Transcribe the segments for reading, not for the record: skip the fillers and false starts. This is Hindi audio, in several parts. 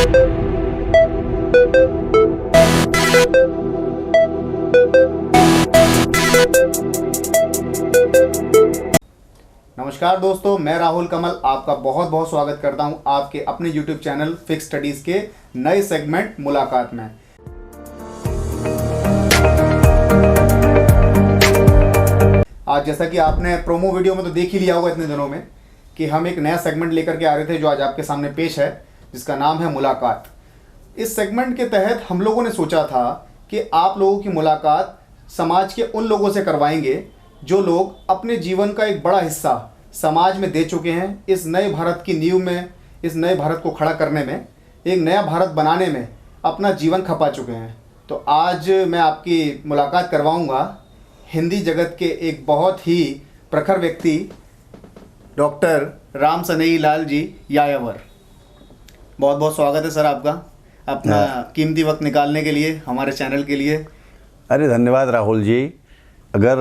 नमस्कार दोस्तों, मैं राहुल कमल आपका बहुत बहुत स्वागत करता हूं आपके अपने YouTube चैनल फिक्स स्टडीज के नए सेगमेंट मुलाकात में। आज जैसा कि आपने प्रोमो वीडियो में तो देख ही लिया होगा इतने दिनों में कि हम एक नया सेगमेंट लेकर के आ रहे थे जो आज आपके सामने पेश है, जिसका नाम है मुलाकात। इस सेगमेंट के तहत हम लोगों ने सोचा था कि आप लोगों की मुलाकात समाज के उन लोगों से करवाएंगे जो लोग अपने जीवन का एक बड़ा हिस्सा समाज में दे चुके हैं। इस नए भारत की नींव में, इस नए भारत को खड़ा करने में, एक नया भारत बनाने में अपना जीवन खपा चुके हैं। तो आज मैं आपकी मुलाकात करवाऊंगा हिंदी जगत के एक बहुत ही प्रखर व्यक्ति डॉक्टर राम सनेही लाल जी यायावर। बहुत बहुत स्वागत है सर आपका, अपना कीमती वक्त निकालने के लिए हमारे चैनल के लिए। अरे धन्यवाद राहुल जी। अगर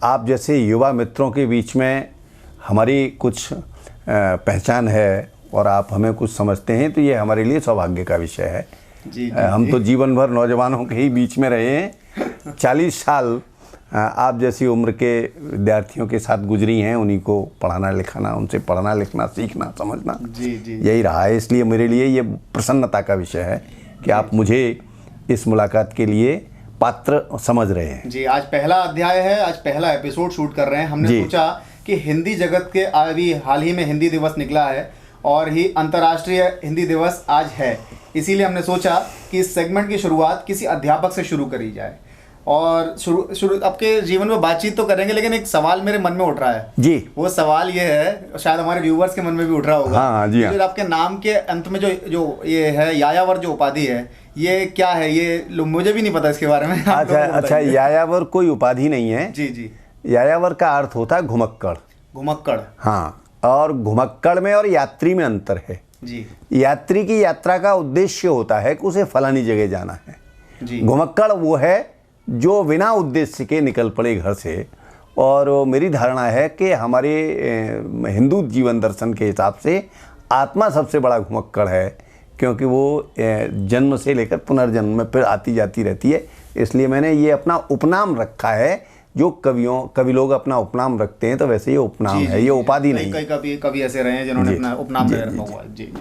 आप जैसे युवा मित्रों के बीच में हमारी कुछ पहचान है और आप हमें कुछ समझते हैं तो ये हमारे लिए सौभाग्य का विषय है। जी, हम तो जीवन भर नौजवानों के ही बीच में रहे हैं। 40 साल आप जैसी उम्र के विद्यार्थियों के साथ गुजरी हैं, उन्हीं को पढ़ाना लिखाना, उनसे पढ़ना लिखना सीखना समझना यही रहा है। इसलिए मेरे लिए ये प्रसन्नता का विषय है कि आप मुझे इस मुलाकात के लिए पात्र समझ रहे हैं। जी, आज पहला अध्याय है, आज पहला एपिसोड शूट कर रहे हैं। हमने सोचा कि हिंदी जगत के अभी हाल ही में हिंदी दिवस निकला है और ही अंतर्राष्ट्रीय हिंदी दिवस आज है, इसीलिए हमने सोचा कि इस सेगमेंट की शुरुआत किसी अध्यापक से शुरू करी जाए। और शुरू आपके जीवन में बातचीत तो करेंगे, लेकिन एक सवाल मेरे मन में उठ रहा है जी। वो सवाल ये है, शायद हमारे व्यूवर्स के मन में भी उठ रहा होगा। हाँ जी हाँ। जो आपके नाम के अंत में जो ये है यायावर, जो उपाधि है, ये क्या है? ये मुझे भी नहीं पता इसके बारे में। अच्छा, यायावर कोई उपाधि नहीं है जी। यायावर का अर्थ होता है घुमक्कड़। घुमक्कड़, हाँ। और घुमक्कड़ में और यात्री में अंतर है जी। यात्री की यात्रा का उद्देश्य होता है कि उसे फलानी जगह जाना है जी। घुमक्कड़ वो है जो बिना उद्देश्य के निकल पड़े घर से। और मेरी धारणा है कि हमारे हिंदू जीवन दर्शन के हिसाब से आत्मा सबसे बड़ा घुमक्कड़ है, क्योंकि वो जन्म से लेकर पुनर्जन्म में फिर आती जाती रहती है। इसलिए मैंने ये अपना उपनाम रखा है। जो कवि लोग अपना उपनाम रखते हैं तो वैसे ये उपनाम है, ये उपाधि नहीं। कभी ऐसे रहे हैं जिन्होंने अपना उपनाम ले रखा हुआ है। जी।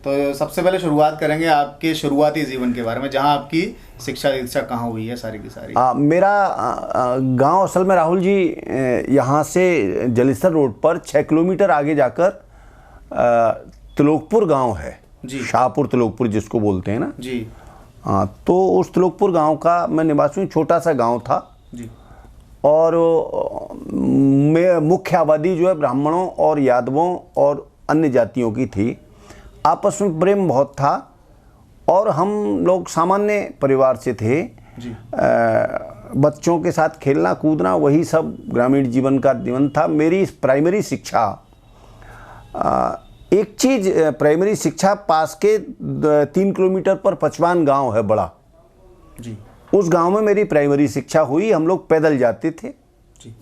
तो सबसे पहले शुरुआत करेंगे आपके शुरुआती जीवन के बारे में, जहाँ आपकी शिक्षा दीक्षा कहाँ हुई है सारी की सारी। मेरा गांव असल में राहुल जी यहाँ से जलेसर रोड पर 6 किलोमीटर आगे जाकर त्रिलोकपुर गांव है जी। शाहपुर त्रिलोकपुर जिसको बोलते हैं ना जी। हाँ, तो उस त्रिलोकपुर गांव का मैं निवासी हूँ। छोटा सा गांव था जी। और मुख्य आबादी जो है ब्राह्मणों और यादवों और अन्य जातियों की थी। आपस में प्रेम बहुत था और हम लोग सामान्य परिवार से थे जी। बच्चों के साथ खेलना कूदना वही सब ग्रामीण जीवन का जीवन था। मेरी प्राइमरी शिक्षा एक चीज़, प्राइमरी शिक्षा पास के 3 किलोमीटर पर पचवान गांव है बड़ा जी। उस गांव में मेरी प्राइमरी शिक्षा हुई। हम लोग पैदल जाते थे जी।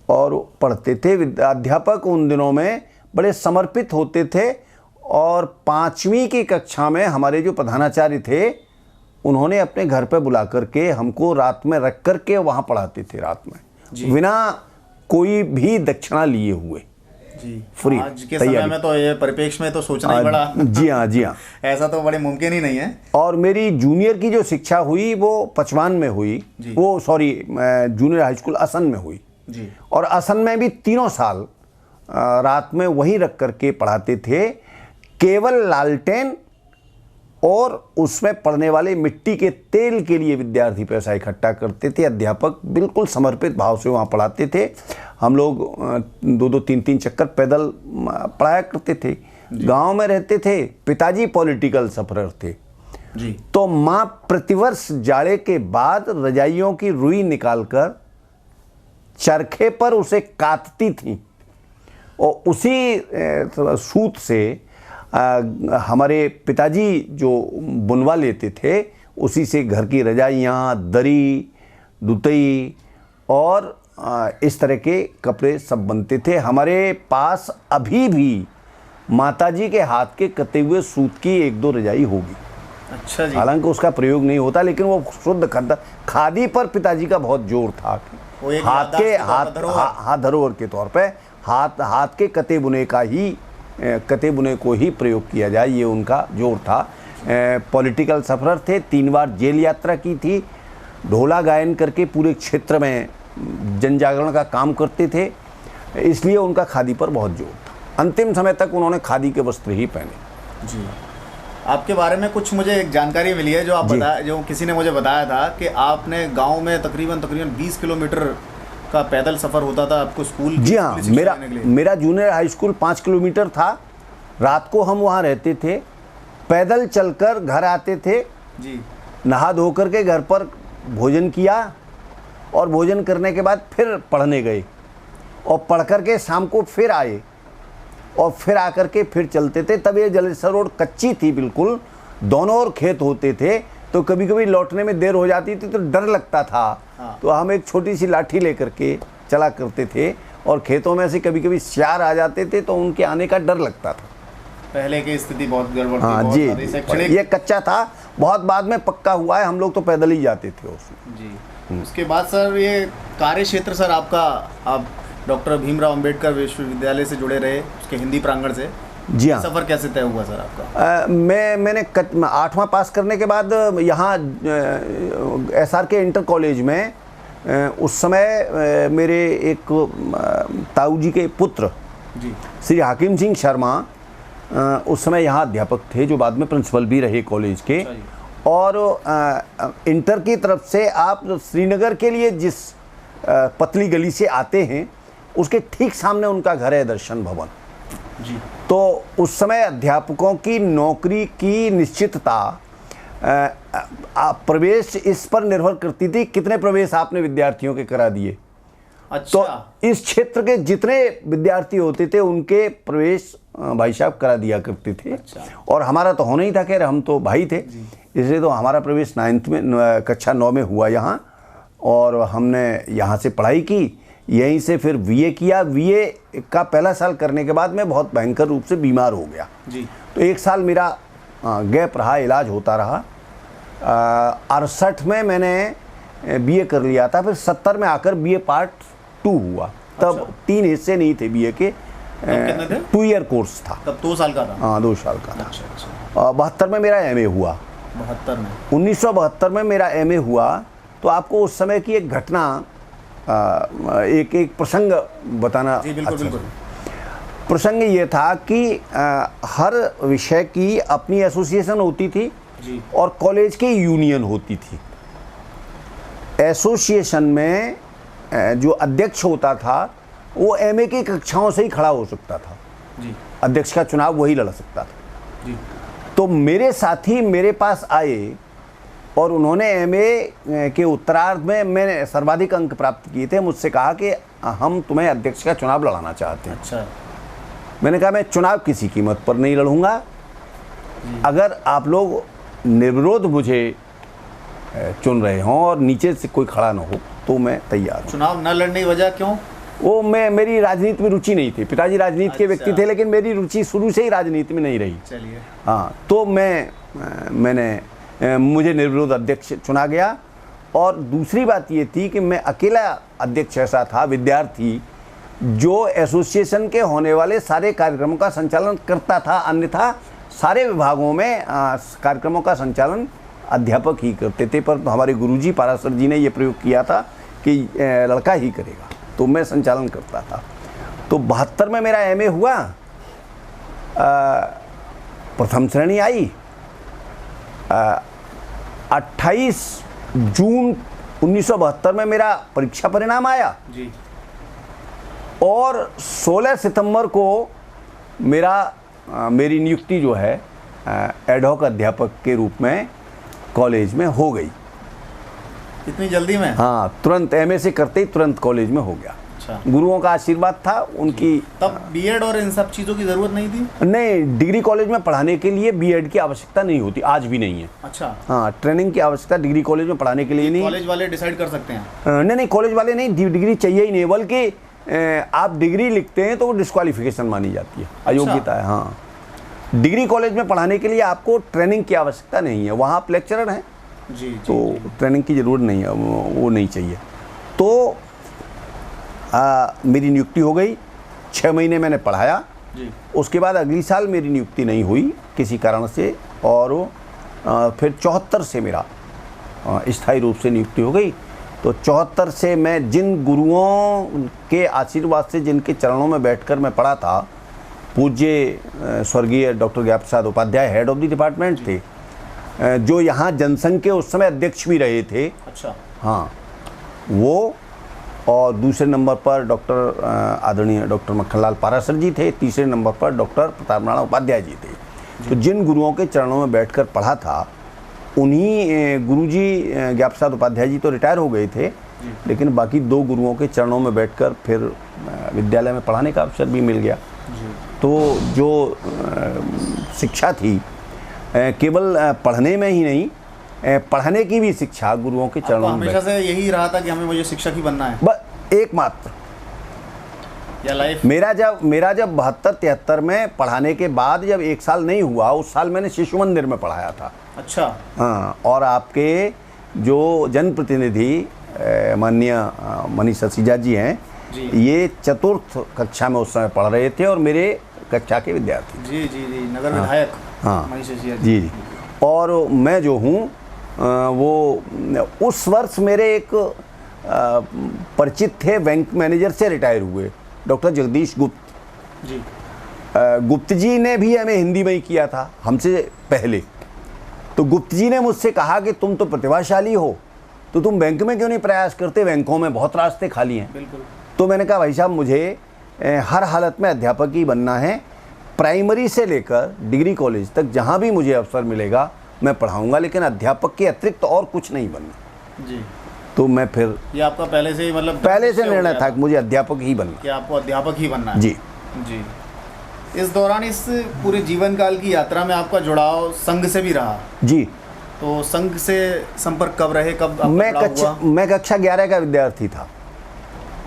और पढ़ते थे। अध्यापक उन दिनों में बड़े समर्पित होते थे। और 5वीं की कक्षा में हमारे जो प्रधानाचार्य थे, उन्होंने अपने घर पर बुला करके हमको रात में रख करके वहाँ पढ़ाते थे, रात में बिना कोई भी दक्षिणा लिए हुए जी। फ्री। आज के समय में तो ये परिप्रेक्ष्य में तो सोचना ही बड़ा जी हाँ जी हाँ ऐसा तो बड़े मुमकिन ही नहीं है। और मेरी जूनियर की जो शिक्षा हुई वो पचवान में हुई, वो जूनियर हाई स्कूल असन में हुई जी। और असन में भी 3 साल रात में वहीं रख करके पढ़ाते थे। केवल लालटेन और उसमें पड़ने वाले मिट्टी के तेल के लिए विद्यार्थी पैसा इकट्ठा करते थे। अध्यापक बिल्कुल समर्पित भाव से वहाँ पढ़ाते थे। हम लोग 2-2, 3-3 चक्कर पैदल पढ़ाया करते थे। गांव में रहते थे। पिताजी पॉलिटिकल सफरर थे जी। तो माँ प्रतिवर्ष जाड़े के बाद रजाइयों की रुई निकालकर चरखे पर उसे काटती थी और उसी सूत से हमारे पिताजी जो बुनवा लेते थे, उसी से घर की रजाइयाँ, दरी, दुतई और इस तरह के कपड़े सब बनते थे। हमारे पास अभी भी माताजी के हाथ के कते हुए सूत की 1-2 रजाई होगी। अच्छा जी। हालांकि उसका प्रयोग नहीं होता, लेकिन वो शुद्ध खादी पर पिताजी का बहुत जोर था। वो एक हाथ धरोहर के तौर पे हाथ के कते बुने को ही प्रयोग किया जाए, ये उनका जोर था। पॉलिटिकल सफरर थे, 3 बार जेल यात्रा की थी, ढोला गायन करके पूरे क्षेत्र में जन जागरण का काम करते थे, इसलिए उनका खादी पर बहुत जोर था। अंतिम समय तक उन्होंने खादी के वस्त्र ही पहने। जी। आपके बारे में कुछ मुझे एक जानकारी मिली है जो किसी ने मुझे बताया था कि आपने गांव में तकरीबन 20 किलोमीटर का पैदल सफ़र होता था आपको स्कूल। जी हाँ, मेरा जूनियर हाई स्कूल 5 किलोमीटर था। रात को हम वहाँ रहते थे, पैदल चलकर घर आते थे जी। नहा धो करके घर पर भोजन किया और भोजन करने के बाद फिर पढ़ने गए और पढ़ करके शाम को फिर आए और फिर आकर के फिर चलते थे। तब ये जलेसर रोड कच्ची थी बिल्कुल, दोनों ओर खेत होते थे, तो कभी कभी लौटने में देर हो जाती थी तो डर लगता था। हाँ। तो हम एक छोटी सी लाठी लेकर के चला करते थे और खेतों में से कभी कभी सियार आ जाते थे तो उनके आने का डर लगता था। पहले की स्थिति बहुत गड़बड़ थी। हाँ जी, ये कच्चा था, बहुत बाद में पक्का हुआ है। हम लोग तो पैदल ही जाते थे उसमें जी। उसके बाद सर ये कार्य क्षेत्र सर आपका, आप डॉक्टर भीमराव अंबेडकर विश्वविद्यालय से जुड़े रहे, उसके हिंदी प्रांगण से। जी हाँ। सफ़र कैसे तय हुआ सर आपका? मैंने 8वां पास करने के बाद यहाँ SRK इंटर कॉलेज में उस समय मेरे एक ताऊ जी के पुत्र जी श्री हाकिम सिंह शर्मा उस समय यहाँ अध्यापक थे, जो बाद में प्रिंसिपल भी रहे कॉलेज के। और इंटर की तरफ से आप श्रीनगर के लिए जिस पतली गली से आते हैं उसके ठीक सामने उनका घर है, दर्शन भवन जी। तो उस समय अध्यापकों की नौकरी की निश्चितता प्रवेश इस पर निर्भर करती थी कितने प्रवेश आपने विद्यार्थियों के करा दिए। अच्छा। तो इस क्षेत्र के जितने विद्यार्थी होते थे उनके प्रवेश भाई साहब करा दिया करते थे। अच्छा। और हमारा तो होना ही था, खैर हम तो भाई थे, इसलिए तो हमारा प्रवेश 9th में कक्षा 9 में हुआ यहाँ, और हमने यहाँ से पढ़ाई की, यहीं से फिर बीए किया। बीए का पहला साल करने के बाद मैं बहुत भयंकर रूप से बीमार हो गया जी। तो 1 साल मेरा गैप रहा, इलाज होता रहा। 68 में मैंने बीए कर लिया था, फिर 70 में आकर बीए पार्ट 2 हुआ। तब 3 हिस्से नहीं थे बीए के, 2 ईयर कोर्स था। तब 2 साल का था? हाँ, 2 साल का था। अच्छा। 72 में मेरा एमए हुआ। 72 में? 1972 में मेरा एमए हुआ। तो आपको उस समय की एक घटना, एक प्रसंग बताना। जी बिल्कुल, बिल्कुल। प्रसंग ये था कि हर विषय की अपनी एसोसिएशन होती थी जी। और कॉलेज की यूनियन होती थी। एसोसिएशन में जो अध्यक्ष होता था वो एमए की कक्षाओं से ही खड़ा हो सकता था जी। अध्यक्ष का चुनाव वही लड़ सकता था जी। तो मेरे साथी मेरे पास आए और उन्होंने एमए के उत्तरार्ध में मैंने सर्वाधिक अंक प्राप्त किए थे। मुझसे कहा कि हम तुम्हें अध्यक्ष का चुनाव लड़ाना चाहते हैं। अच्छा। मैंने कहा मैं चुनाव किसी कीमत पर नहीं लड़ूंगा, अगर आप लोग निर्विरोध मुझे चुन रहे हों और नीचे से कोई खड़ा ना हो तो मैं तैयार हूँ। चुनाव न लड़ने की वजह क्यों? वो मेरी राजनीति में रुचि नहीं थी। पिताजी राजनीति के व्यक्ति थे, लेकिन मेरी रुचि शुरू से ही राजनीति में नहीं रही। चलिए। हाँ, तो मुझे निर्विरोध अध्यक्ष चुना गया। और दूसरी बात ये थी कि मैं अकेला अध्यक्ष ऐसा था विद्यार्थी जो एसोसिएशन के होने वाले सारे कार्यक्रमों का संचालन करता था, अन्यथा सारे विभागों में कार्यक्रमों का संचालन अध्यापक ही करते थे। पर हमारे गुरुजी पारासर जी ने ये प्रयोग किया था कि लड़का ही करेगा, तो मैं संचालन करता था। तो 72 में मेरा एमए हुआ, प्रथम श्रेणी आई। 28 जून 1972 में मेरा परीक्षा परिणाम आया जी। और 16 सितंबर को मेरी नियुक्ति जो है एडहॉक अध्यापक के रूप में कॉलेज में हो गई। इतनी जल्दी में? हाँ, तुरंत एमए से करते ही तुरंत कॉलेज में हो गया। अच्छा। गुरुओं का आशीर्वाद था उनकी। तब बीएड और इन सब चीज़ों की ज़रूरत नहीं थी? नहीं, डिग्री कॉलेज में पढ़ाने के लिए बीएड की आवश्यकता नहीं होती, आज भी नहीं है। अच्छा। हाँ, ट्रेनिंग की आवश्यकता डिग्री कॉलेज में पढ़ाने के लिए नहीं। कॉलेज वाले डिसाइड कर सकते हैं? नहीं, कॉलेज वाले नहीं, डिग्री चाहिए ही नहीं। बल्कि आप डिग्री लिखते हैं तो वो डिस्क्वालिफिकेशन मानी जाती है, अयोग्यता है। हाँ, डिग्री कॉलेज में पढ़ाने के लिए आपको ट्रेनिंग की आवश्यकता नहीं है, वहाँ आप लेक्चरर हैं जी, तो ट्रेनिंग की ज़रूरत नहीं है, वो नहीं चाहिए। तो मेरी नियुक्ति हो गई, 6 महीने मैंने पढ़ाया जी। उसके बाद अगली साल मेरी नियुक्ति नहीं हुई किसी कारण से, और फिर 74 से मेरा स्थायी रूप से नियुक्ति हो गई। तो 74 से मैं जिन गुरुओं के आशीर्वाद से, जिनके चरणों में बैठकर मैं पढ़ा था, पूज्य स्वर्गीय doctor Gyan Prasad Upadhyay head of the department थे, जो यहाँ जनसंघ के उस समय अध्यक्ष भी रहे थे। अच्छा। हाँ, वो, और दूसरे नंबर पर डॉक्टर आदरणीय डॉक्टर मक्खनलाल पाराशर जी थे, तीसरे नंबर पर डॉक्टर प्रताप राणा उपाध्याय जी थे। तो जिन गुरुओं के चरणों में बैठकर पढ़ा था, उन्हीं गुरुजी ज्ञान प्रसाद उपाध्याय जी तो रिटायर हो गए थे, लेकिन बाकी 2 गुरुओं के चरणों में बैठकर फिर विद्यालय में पढ़ाने का अवसर भी मिल गया। तो जो शिक्षा थी, केवल पढ़ने में ही नहीं, पढ़ाने की भी शिक्षा गुरुओं के चरणों में। हमेशा से यही रहा था कि हमें मुझे शिक्षक ही बनना है, बस एकमात्र या लाइफ? मेरा जब 72-73 में पढ़ाने के बाद जब 1 साल नहीं हुआ, उस साल मैंने शिशु मंदिर में पढ़ाया था। अच्छा। हाँ, और आपके जो जनप्रतिनिधि माननीय मनीष ससीजा जी हैं, ये 4th कक्षा में उस समय पढ़ रहे थे और मेरे कक्षा के विद्यार्थी। जी जी जी, नगर विधायक। हाँ मनीष ससीजा जी जी। और मैं जो हूँ वो उस वर्ष मेरे एक परिचित थे, बैंक मैनेजर से रिटायर हुए, डॉक्टर जगदीश गुप्त जी। गुप्त जी ने भी हमें हिंदी में ही किया था हमसे पहले। तो गुप्त जी ने मुझसे कहा कि तुम तो प्रतिभाशाली हो, तो तुम बैंक में क्यों नहीं प्रयास करते, बैंकों में बहुत रास्ते खाली हैं। बिल्कुल। तो मैंने कहा भाई साहब, मुझे हर हालत में अध्यापक ही बनना है, प्राइमरी से लेकर डिग्री कॉलेज तक जहाँ भी मुझे अवसर मिलेगा मैं पढ़ाऊँगा, लेकिन अध्यापक के अतिरिक्त तो और कुछ नहीं बनना जी। तो मैं फिर, ये आपका पहले से ही मतलब पहले से निर्णय था कि मुझे अध्यापक ही बनना, कि आपको अध्यापक ही बनना है। जी जी। इस दौरान, इस पूरे जीवन काल की यात्रा में आपका जुड़ाव संघ से भी रहा जी। तो संघ से संपर्क कब रहे, कब आपका मैं कक्षा 11 का विद्यार्थी था।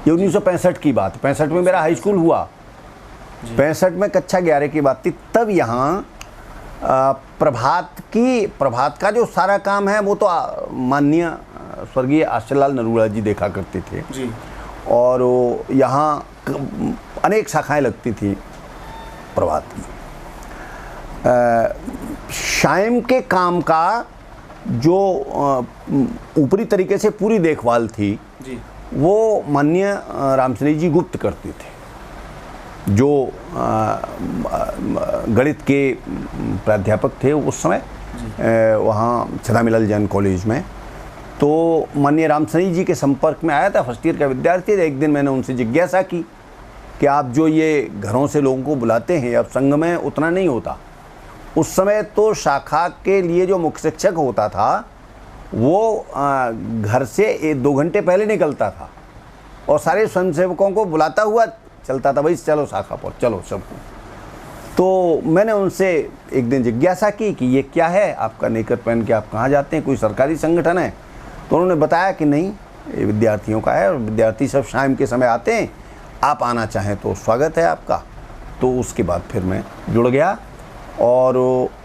ये 1965 की बात, 65 में मेरा हाई स्कूल हुआ, 65 में कक्षा 11 की बात थी। तब यहाँ प्रभात का जो सारा काम है वो तो माननीय स्वर्गीय आश्चर्यलाल नरूला जी देखा करते थे जी। और यहाँ अनेक शाखाएं लगती थी प्रभात की। शाम के काम का जो ऊपरी तरीके से पूरी देखभाल थी जी, वो माननीय रामचंद्र जी गुप्त करते थे, जो गणित के प्राध्यापक थे उस समय वहाँ छदामिलाल जैन कॉलेज में। तो माननीय रामचंद्र जी के संपर्क में आया था, फर्स्ट ईयर का विद्यार्थी था। एक दिन मैंने उनसे जिज्ञासा की कि आप जो ये घरों से लोगों को बुलाते हैं, अब संघ में उतना नहीं होता। उस समय तो शाखा के लिए जो मुख्य शिक्षक होता था वो घर से 2 घंटे पहले निकलता था और सारे स्वयंसेवकों को बुलाता हुआ चलता था, भाई चलो शाखा पर चलो सबको। तो मैंने उनसे एक दिन जिज्ञासा की कि ये क्या है, आपका नेकर पहन के आप कहाँ जाते हैं, कोई सरकारी संगठन है? तो उन्होंने बताया कि नहीं, ये विद्यार्थियों का है और विद्यार्थी सब शाम के समय आते हैं, आप आना चाहें तो स्वागत है आपका। तो उसके बाद फिर मैं जुड़ गया और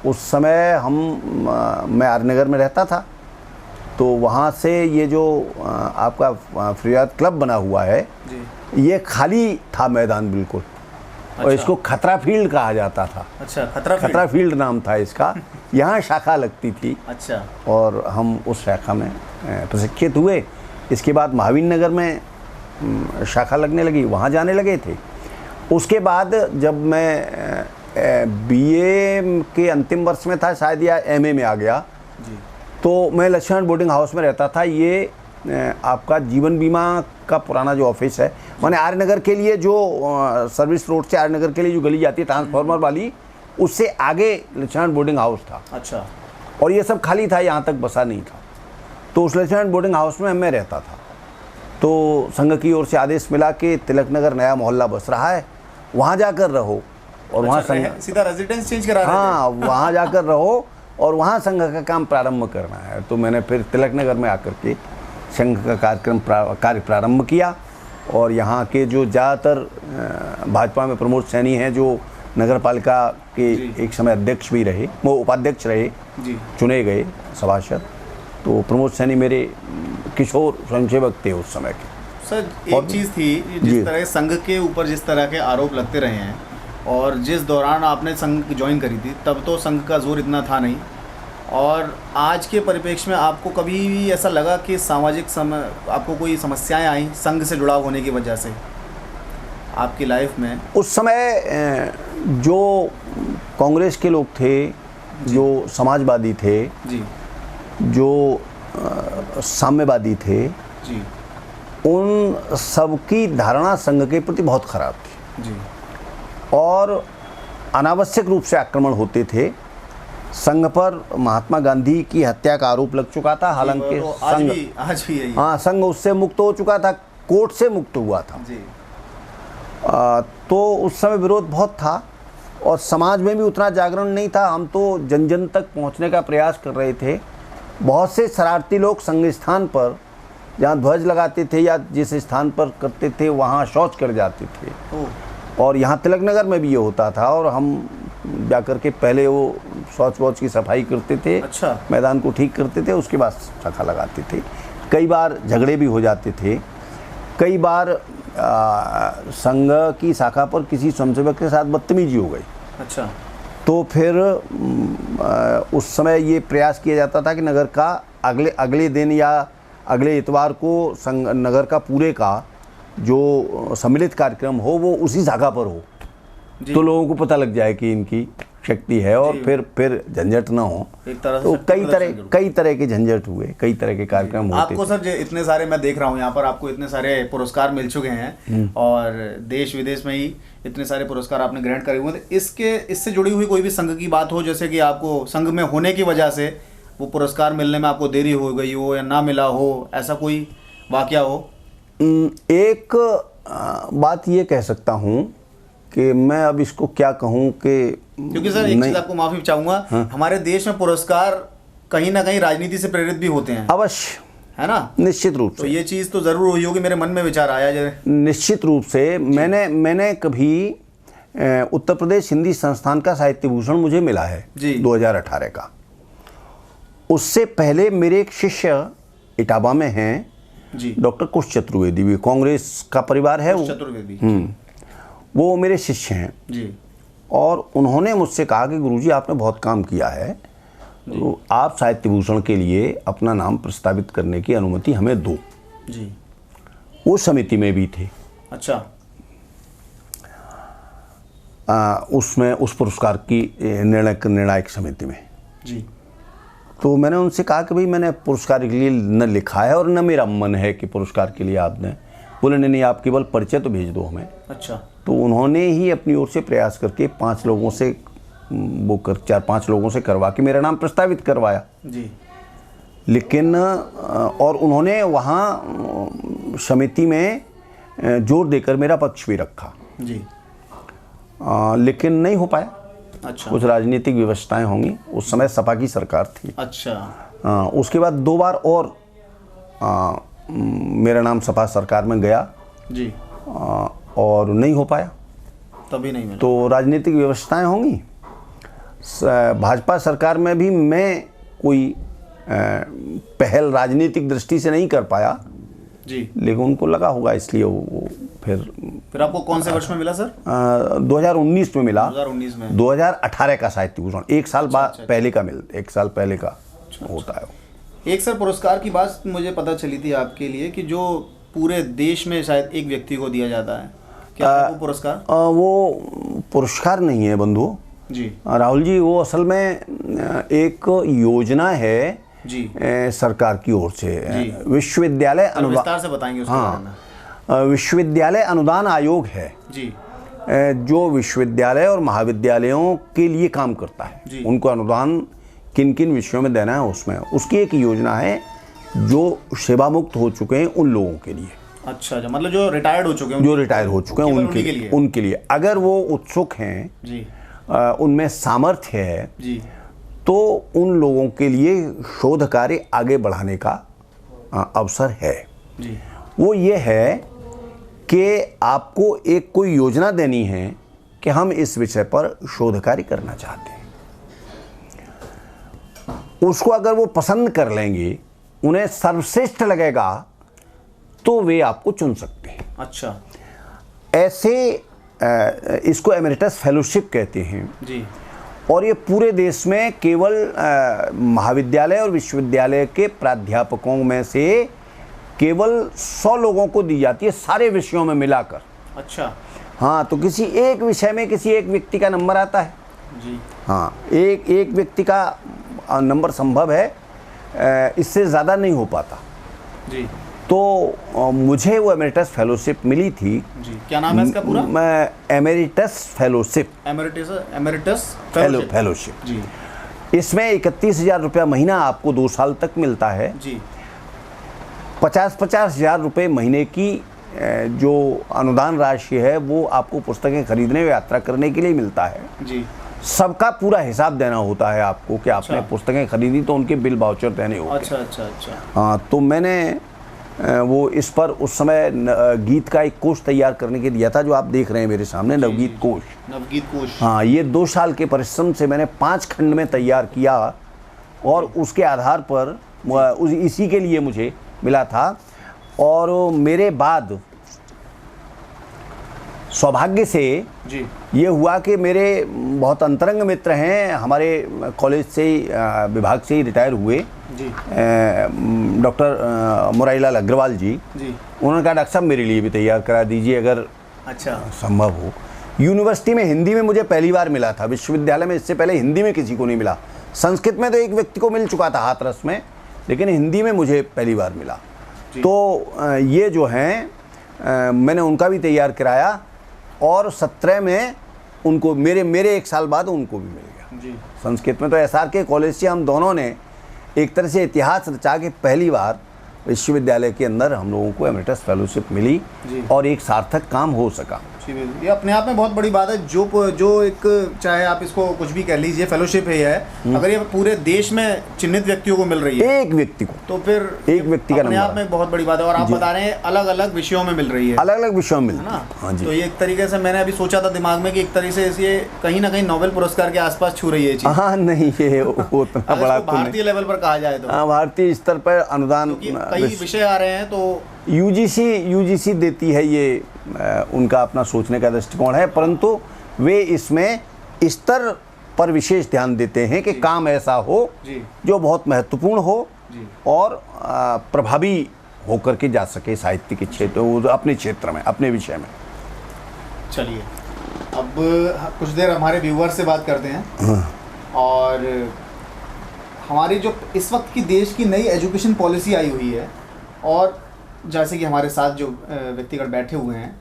उस समय मैं आरनगर में रहता था, तो वहाँ से ये जो आपका फ्रीयाद क्लब बना हुआ है जी, ये खाली था मैदान बिल्कुल। अच्छा। और इसको खतरा फील्ड कहा जाता था। अच्छा, खतरा फील्ड नाम था इसका। यहाँ शाखा लगती थी। अच्छा। और हम उस शाखा में प्रशिक्षित हुए। इसके बाद महावीर नगर में शाखा लगने लगी, वहाँ जाने लगे थे। उसके बाद जब मैं बीए के अंतिम वर्ष में था शायद, या एमए में आ गया जी, तो मैं लक्ष्मण बोर्डिंग हाउस में रहता था। ये आपका जीवन बीमा का पुराना जो ऑफिस है, माने आर्यनगर के लिए जो सर्विस रोड से आर्यनगर के लिए जो गली जाती है ट्रांसफार्मर वाली, उससे आगे लक्ष्मण बोर्डिंग हाउस था। अच्छा। और ये सब खाली था, यहाँ तक बसा नहीं था। तो उस लक्ष्मण बोर्डिंग हाउस में मैं रहता था। तो संघ की ओर से आदेश मिला कि तिलक नगर नया मोहल्ला बस रहा है, वहाँ जाकर रहो। और वहाँ संघ सीधा रेजिडेंस चेंज करा रहे थे। हाँ, वहाँ जाकर रहो और वहाँ संघ का काम प्रारंभ करना है। तो मैंने फिर तिलक नगर में आकर के संघ का कार्य प्रारंभ किया और यहाँ के जो ज़्यादातर भाजपा में प्रमोद सैनी हैं, जो नगर पालिका के एक समय अध्यक्ष भी रहे, वो उपाध्यक्ष रहे, चुने गए सभासद। तो प्रमोद सैनी मेरे किशोर स्वयंसेवक थे उस समय के। सर एक चीज़ थी, जिस तरह संघ के ऊपर जिस तरह के आरोप लगते रहे हैं, और जिस दौरान आपने संघ ज्वाइन करी थी तब तो संघ का जोर इतना था नहीं, और आज के परिप्रेक्ष्य में आपको कभी भी ऐसा लगा कि आपको कोई समस्याएं आई संघ से जुड़ाव होने की वजह से आपकी लाइफ में? उस समय जो कांग्रेस के लोग थे, जो समाजवादी थे जी, जो साम्यवादी थे जी, उन सबकी धारणा संघ के प्रति बहुत खराब थी जी, और अनावश्यक रूप से आक्रमण होते थे। संघ पर महात्मा गांधी की हत्या का आरोप लग चुका था, हालांकि आज भी यही। हाँ, संघ उससे मुक्त हो चुका था, कोर्ट से मुक्त हुआ था जी। तो उस समय विरोध बहुत था और समाज में भी उतना जागरण नहीं था। हम तो जन जन तक पहुंचने का प्रयास कर रहे थे। बहुत से शरारती लोग संघ स्थान पर जहाँ ध्वज लगाते थे या जिस स्थान पर करते थे वहाँ शौच कर जाते थे, और यहाँ तिलक नगर में भी ये होता था, और हम जाकर के पहले वो शौच वौच की सफाई करते थे। अच्छा। मैदान को ठीक करते थे, उसके बाद शाखा लगाते थे। कई बार झगड़े भी हो जाते थे। कई बार संघ की शाखा पर किसी स्वयंसेवक के साथ बदतमीजी हो गई। अच्छा। तो फिर उस समय ये प्रयास किया जाता था कि नगर का अगले दिन या अगले इतवार को संघ नगर का पूरे का जो सम्मिलित कार्यक्रम हो वो उसी शाखा पर हो, तो लोगों को पता लग जाए कि इनकी शक्ति है, और फिर झंझट ना हो। एक तरह से तो कई तरह के झंझट हुए, कई तरह के कार्यक्रम होते। आपको सर इतने सारे मैं देख रहा हूँ यहाँ पर, आपको इतने सारे पुरस्कार मिल चुके हैं और देश विदेश में ही इतने सारे पुरस्कार आपने ग्रहण करे हुए हैं। इससे जुड़ी हुई कोई भी संघ की बात हो, जैसे कि आपको संघ में होने की वजह से वो पुरस्कार मिलने में आपको देरी हो गई हो या ना मिला हो, ऐसा कोई वाकया हो? एक बात ये कह सकता हूँ कि मैं अब इसको क्या कहूँ कि, क्योंकि सर एक चीज़ आपको माफ़ी चाहूँगा, हमारे देश में पुरस्कार कहीं ना कहीं राजनीति से प्रेरित भी होते हैं। अवश्य, है ना? निश्चित रूप से। तो ये चीज़ तो ज़रूर हुई होगी, मेरे मन में विचार आया जैसे। निश्चित रूप से। मैंने कभी उत्तर प्रदेश हिंदी संस्थान का साहित्य भूषण मुझे मिला है 2018 का। उससे पहले मेरे एक शिष्य इटावा में हैं, डॉक्टर कुश चतुर्वेदी, भी कांग्रेस का परिवार है वो मेरे शिष्य हैं जी। और उन्होंने मुझसे कहा कि गुरुजी आपने बहुत काम किया है, तो आप साहित्य भूषण के लिए अपना नाम प्रस्तावित करने की अनुमति हमें दो जी। वो समिति में भी थे। अच्छा। उसमें उस पुरस्कार की निर्णायक समिति में जी। तो मैंने उनसे कहा कि भाई मैंने पुरस्कार के लिए न लिखा है और न मेरा मन है कि पुरस्कार के लिए आपने। बोले नहीं, आप केवल परिचय तो भेज दो हमें। अच्छा। तो उन्होंने ही अपनी ओर से प्रयास करके 4-5 लोगों से करवा के मेरा नाम प्रस्तावित करवाया जी। लेकिन और उन्होंने वहाँ समिति में जोर देकर मेरा पक्ष भी रखा जी। लेकिन नहीं हो पाया। अच्छा। कुछ राजनीतिक व्यवस्थाएं होंगी, उस समय सपा की सरकार थी। अच्छा। उसके बाद 2 बार और मेरा नाम सपा सरकार में गया जी। और नहीं हो पाया, तभी नहीं मिला। तो राजनीतिक व्यवस्थाएं होंगी। भाजपा सरकार में भी मैं कोई पहल राजनीतिक दृष्टि से नहीं कर पाया जी, लेकिन उनको लगा होगा, इसलिए वो फिर आपको कौन से वर्ष में मिला सर? 2019 में मिला। 2019 में 2018 का साहित्य भूषण 1 साल बाद पहले का 1 साल पहले का होता है। एक सर पुरस्कार की बात मुझे पता चली थी आपके लिए कि जो पूरे देश में शायद एक व्यक्ति को दिया जाता है, क्या वो पुरस्कार? वो पुरस्कार नहीं है बंधु जी राहुल जी, वो असल में एक योजना है जी सरकार की ओर से, विश्वविद्यालय अनुदान, विस्तार से बताएंगे उसके बारे में। विश्वविद्यालय अनुदान आयोग है जी, जो विश्वविद्यालय और महाविद्यालयों के लिए काम करता है। उनको अनुदान किन किन विषयों में देना है उसमें उसकी एक योजना है जो सेवा मुक्त हो चुके हैं उन लोगों के लिए। अच्छा, मतलब जो रिटायर्ड हो चुके हैं, उनके लिए अगर वो उत्सुक हैं जी, उनमें सामर्थ्य है जी, तो उन लोगों के लिए शोध कार्य आगे बढ़ाने का अवसर है जी। वो ये है कि आपको एक कोई योजना देनी है कि हम इस विषय पर शोध कार्य करना चाहते हैं। उसको अगर वो पसंद कर लेंगे, उन्हें सर्वश्रेष्ठ लगेगा, तो वे आपको चुन सकते हैं। अच्छा, ऐसे इसको एमेरिटस फेलोशिप कहते हैं जी। और ये पूरे देश में केवल महाविद्यालय और विश्वविद्यालय के प्राध्यापकों में से केवल 100 लोगों को दी जाती है, सारे विषयों में मिलाकर। अच्छा, हाँ, तो किसी एक विषय में किसी एक व्यक्ति का नंबर आता है जी। हाँ, एक व्यक्ति का नंबर संभव है, इससे ज़्यादा नहीं हो पाता जी। तो मुझे वो एमेरिटस फेलोशिप मिली थी जी। क्या नाम है इसका पूरा? Emeritus fellowship. एमेरिटस फेलोशिप जी। इसमें 31,000 रुपया महीना आपको 2 साल तक मिलता है जी। 50-50 हज़ार रुपये महीने की जो अनुदान राशि है वो आपको पुस्तकें खरीदने व यात्रा करने के लिए मिलता है जी। सबका पूरा हिसाब देना होता है आपको कि आपने अच्छा। पुस्तकें खरीदी तो उनके बिल वाउचर देने होते हैं। अच्छा अच्छा अच्छा। हाँ, तो मैंने वो इस पर उस समय गीत का एक कोश तैयार करने के दिया था, जो आप देख रहे हैं मेरे सामने, नवगीत कोश। नवगीत कोश। हाँ, ये 2 साल के परिश्रम से मैंने 5 खंड में तैयार किया और उसके आधार पर इसी के लिए मुझे मिला था। और मेरे बाद सौभाग्य से जी। ये हुआ कि मेरे बहुत अंतरंग मित्र हैं, हमारे कॉलेज से ही विभाग से ही रिटायर हुए जी। डॉक्टर मुरारीलाल अग्रवाल जी। उन्होंने कहा डॉक्टर साहब मेरे लिए भी तैयार करा दीजिए अगर अच्छा संभव हो। यूनिवर्सिटी में हिंदी में मुझे पहली बार मिला था, विश्वविद्यालय में इससे पहले हिंदी में किसी को नहीं मिला। संस्कृत में तो एक व्यक्ति को मिल चुका था हाथरस में, लेकिन हिंदी में मुझे पहली बार मिला। तो ये जो हैं मैंने उनका भी तैयार कराया और 17 में उनको मेरे 1 साल बाद उनको भी मिल गया जी। संस्कृत में। तो एसआर के कॉलेज से हम दोनों ने एक तरह से इतिहास रचा के पहली बार विश्वविद्यालय के अंदर हम लोगों को एमेरिटस फेलोशिप मिली और एक सार्थक काम हो सका। ये अपने आप में बहुत बड़ी बात है। जो एक, चाहे आप इसको कुछ भी कह लीजिए, फेलोशिप है, अगर ये पूरे देश में चिन्हित व्यक्तियों को मिल रही है, एक व्यक्ति को, तो फिर एक व्यक्ति का अपने आप में बहुत बड़ी बात है। और आप बता रहे हैं अलग अलग विषयों में मिल रही है, अलग अलग विषयों में है ना। हाँ जी। तो ये एक तरीके से मैंने अभी सोचा था दिमाग में कि एक तरीके से ये कहीं ना कहीं नोबेल पुरस्कार के आसपास छू रही है चीज। हाँ, नहीं, ये उतना बड़ा भारतीय लेवल पर कहा जाए तो। हाँ, भारतीय स्तर पर अनुदान कई विषय आ रहे हैं, तो यूजीसी देती है, ये उनका अपना सोचने का दृष्टिकोण है, परंतु वे इसमें स्तर पर विशेष ध्यान देते हैं कि काम ऐसा हो जो बहुत महत्वपूर्ण हो और प्रभावी होकर के जा सके साहित्य के क्षेत्र, अपने क्षेत्र में, अपने विषय में। चलिए अब कुछ देर हमारे व्यूअर से बात करते हैं। और हमारी जो इस वक्त की देश की नई एजुकेशन पॉलिसी आई हुई है, और जैसे कि हमारे साथ जो व्यक्तिगत बैठे हुए हैं,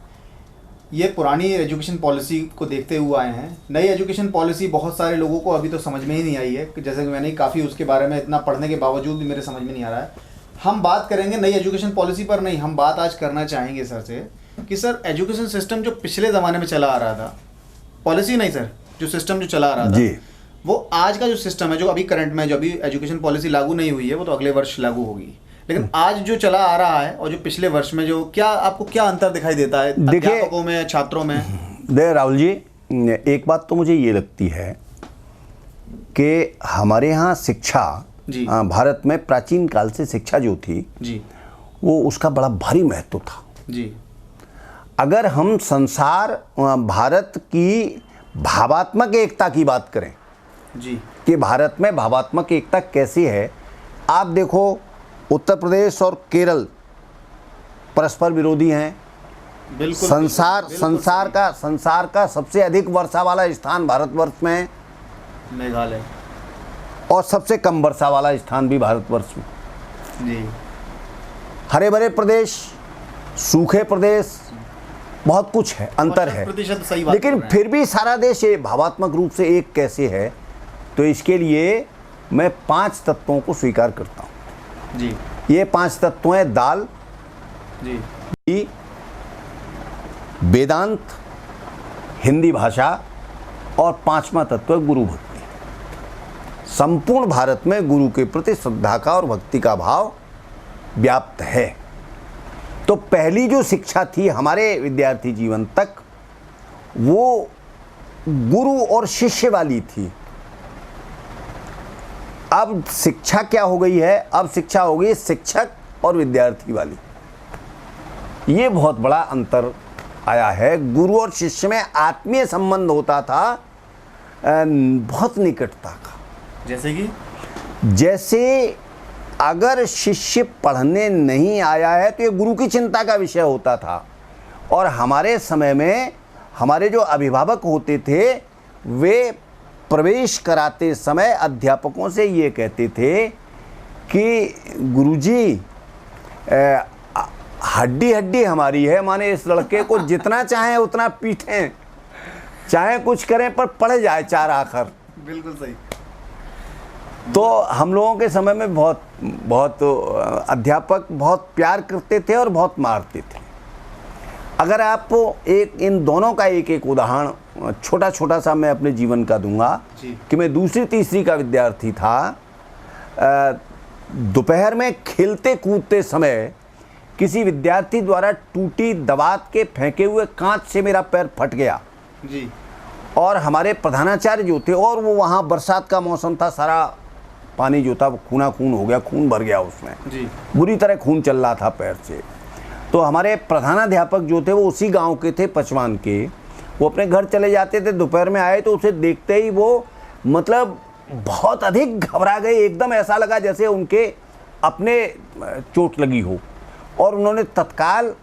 ये पुरानी एजुकेशन पॉलिसी को देखते हुए आए हैं। नई एजुकेशन पॉलिसी बहुत सारे लोगों को अभी तो समझ में ही नहीं आई है, कि जैसे कि मैंने काफ़ी उसके बारे में इतना पढ़ने के बावजूद भी मेरे समझ में नहीं आ रहा है। हम बात करेंगे नई एजुकेशन पॉलिसी पर नहीं, हम बात आज करना चाहेंगे सर से कि सर एजुकेशन सिस्टम जो पिछले ज़माने में चला आ रहा था, पॉलिसी नहीं सर, जो सिस्टम जो चला आ रहा था, वो आज का जो सिस्टम है, जो अभी करंट में, जो अभी एजुकेशन पॉलिसी लागू नहीं हुई है, वो तो अगले वर्ष लागू होगी, लेकिन आज जो चला आ रहा है और जो पिछले वर्ष में, जो क्या आपको क्या अंतर दिखाई देता है अध्यापकों में, छात्रों में? राहुल जी, एक बात तो मुझे ये लगती है कि हमारे यहाँ शिक्षा, भारत में प्राचीन काल से शिक्षा जो थी जी, वो उसका बड़ा भारी महत्व था जी। अगर हम भारत की भावात्मक एकता की बात करें जी, कि भारत में भावात्मक एकता कैसी है, आप देखो उत्तर प्रदेश और केरल परस्पर विरोधी हैं। बिल्कुल। संसार का सबसे अधिक वर्षा वाला स्थान भारतवर्ष में है, मेघालय, और सबसे कम वर्षा वाला स्थान भी भारतवर्ष में जी। हरे भरे प्रदेश, सूखे प्रदेश, बहुत कुछ है, अंतर है, सही बात, लेकिन फिर भी सारा देश ये भावात्मक रूप से एक कैसे है। तो इसके लिए मैं 5 तत्वों को स्वीकार करता हूँ जी। ये 5 तत्व हैं: दाल जी, वेदांत, हिंदी भाषा, और 5वां तत्व है गुरु भक्ति। संपूर्ण भारत में गुरु के प्रति श्रद्धा का और भक्ति का भाव व्याप्त है। तो तो पहली जो शिक्षा थी हमारे विद्यार्थी जीवन तक, वो गुरु और शिष्य वाली थी। अब शिक्षा क्या हो गई है? अब शिक्षा हो गई शिक्षक और विद्यार्थी वाली। ये बहुत बड़ा अंतर आया है। गुरु और शिष्य में आत्मीय संबंध होता था, बहुत निकटता का। जैसे अगर शिष्य पढ़ने नहीं आया है तो ये गुरु की चिंता का विषय होता था। और हमारे समय में हमारे जो अभिभावक होते थे, वे प्रवेश कराते समय अध्यापकों से ये कहते थे कि गुरुजी, हड्डी हड्डी हमारी है, माने इस लड़के को जितना चाहें उतना पीटें, चाहे कुछ करें, पर पढ़ जाए चार आखर। बिल्कुल सही। तो हम लोगों के समय में बहुत अध्यापक बहुत प्यार करते थे और बहुत मारते थे। अगर आप इन दोनों का एक एक उदाहरण छोटा छोटा सा मैं अपने जीवन का दूंगा कि मैं दूसरी तीसरी का विद्यार्थी था। दोपहर में खेलते कूदते समय किसी विद्यार्थी द्वारा टूटी दबात के फेंके हुए कांच से मेरा पैर फट गया जी। और हमारे प्रधानाचार्य जो थे, और वो वहाँ बरसात का मौसम था, सारा पानी जो था वो खूना खून हो गया, खून भर गया उसमें जी। बुरी तरह खून चल रहा था पैर से। तो हमारे प्रधानाध्यापक जो थे वो उसी गांव के थे, पचवान के। वो अपने घर चले जाते थे, दोपहर में आए तो उसे देखते ही वो मतलब बहुत अधिक घबरा गए। एकदम ऐसा लगा जैसे उनके अपने चोट लगी हो। और उन्होंने तत्काल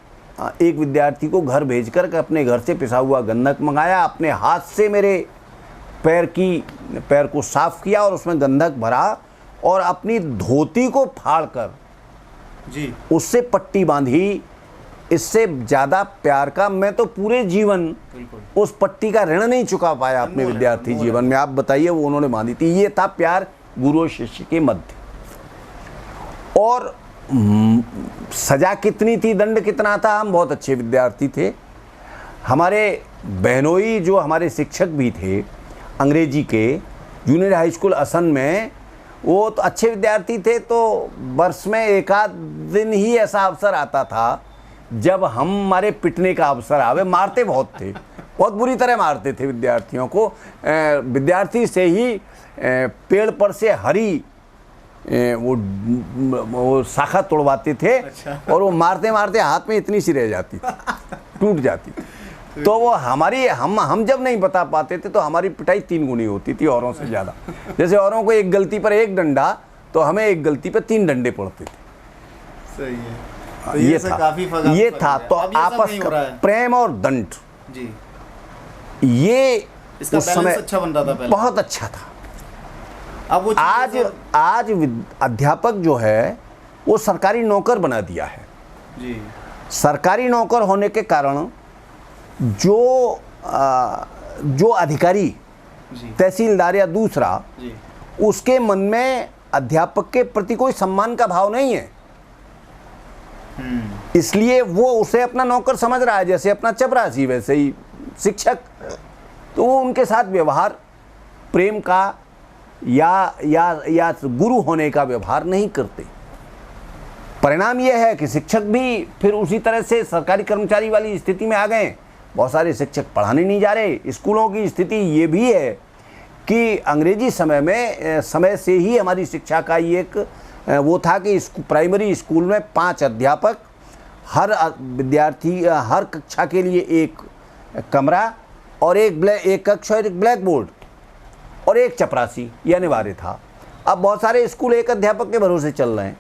एक विद्यार्थी को घर भेजकर अपने घर से पिसा हुआ गंधक मंगाया, अपने हाथ से मेरे पैर को साफ किया और उसमें गंधक भरा और अपनी धोती को फाड़कर जी उससे पट्टी बांधी। इससे ज़्यादा प्यार का मैं तो पूरे जीवन उस पट्टी का ऋण नहीं चुका पाया अपने विद्यार्थी जीवन में। आप बताइए, वो उन्होंने बांधी थी। ये था प्यार गुरु और शिष्य के मध्य। और सजा कितनी थी, दंड कितना था? हम बहुत अच्छे विद्यार्थी थे। हमारे बहनोई जो हमारे शिक्षक भी थे अंग्रेजी के, जूनियर हाई स्कूल असन में, वो तो अच्छे विद्यार्थी थे। तो वर्ष में एक आध दिन ही ऐसा अवसर आता था जब हमारे पिटने का अवसर आवे। मारते बहुत थे, बहुत बुरी तरह मारते थे विद्यार्थियों को। विद्यार्थी से ही पेड़ पर से हरी वो शाखा तोड़वाते थे। अच्छा। और वो मारते मारते हाथ में इतनी सी रह जाती, टूट जाती। तो वो हम जब नहीं बता पाते थे तो हमारी पिटाई 3 गुनी होती थी औरों से ज़्यादा। जैसे औरों को एक गलती पर 1 डंडा, तो हमें एक गलती पर 3 डंडे पड़ते थे। सही है। तो ये था तो आपस का प्रेम और दंड जी, ये इसका उस समय अच्छा बन रहा था पहले, बहुत अच्छा था। अब वो आज अध्यापक जो है वो सरकारी नौकर बना दिया है जी। सरकारी नौकर होने के कारण जो अधिकारी, तहसीलदार या दूसरा, उसके मन में अध्यापक के प्रति कोई सम्मान का भाव नहीं है। इसलिए वो उसे अपना नौकर समझ रहा है, जैसे अपना चपरासी वैसे ही शिक्षक। तो वो उनके साथ व्यवहार प्रेम का या गुरु होने का व्यवहार नहीं करते। परिणाम यह है कि शिक्षक भी फिर उसी तरह से सरकारी कर्मचारी वाली स्थिति में आ गए। बहुत सारे शिक्षक पढ़ाने नहीं जा रहे। स्कूलों की स्थिति ये भी है कि अंग्रेजी समय से ही हमारी शिक्षा का ये एक वो था कि प्राइमरी स्कूल में 5 अध्यापक, हर विद्यार्थी हर कक्षा के लिए एक कमरा और एक कक्ष और एक ब्लैक बोर्ड और एक चपरासी, यह अनिवार्य था। अब बहुत सारे स्कूल एक अध्यापक के भरोसे चल रहे हैं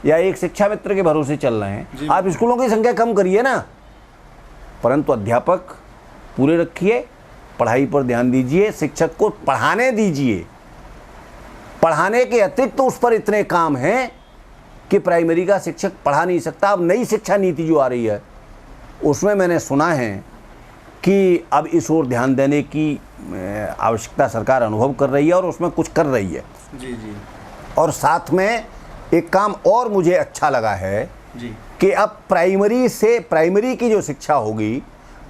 या एक शिक्षा मित्र के भरोसे चल रहे हैं। आप स्कूलों की संख्या कम करिए ना, परंतु अध्यापक पूरे रखिए, पढ़ाई पर ध्यान दीजिए, शिक्षक को पढ़ाने दीजिए। पढ़ाने के अतिरिक्त तो उस पर इतने काम हैं कि प्राइमरी का शिक्षक पढ़ा नहीं सकता। अब नई शिक्षा नीति जो आ रही है उसमें मैंने सुना है कि अब इस ओर ध्यान देने की आवश्यकता सरकार अनुभव कर रही है और उसमें कुछ कर रही है जी। और साथ में एक काम और मुझे अच्छा लगा है जी कि अब प्राइमरी की जो शिक्षा होगी,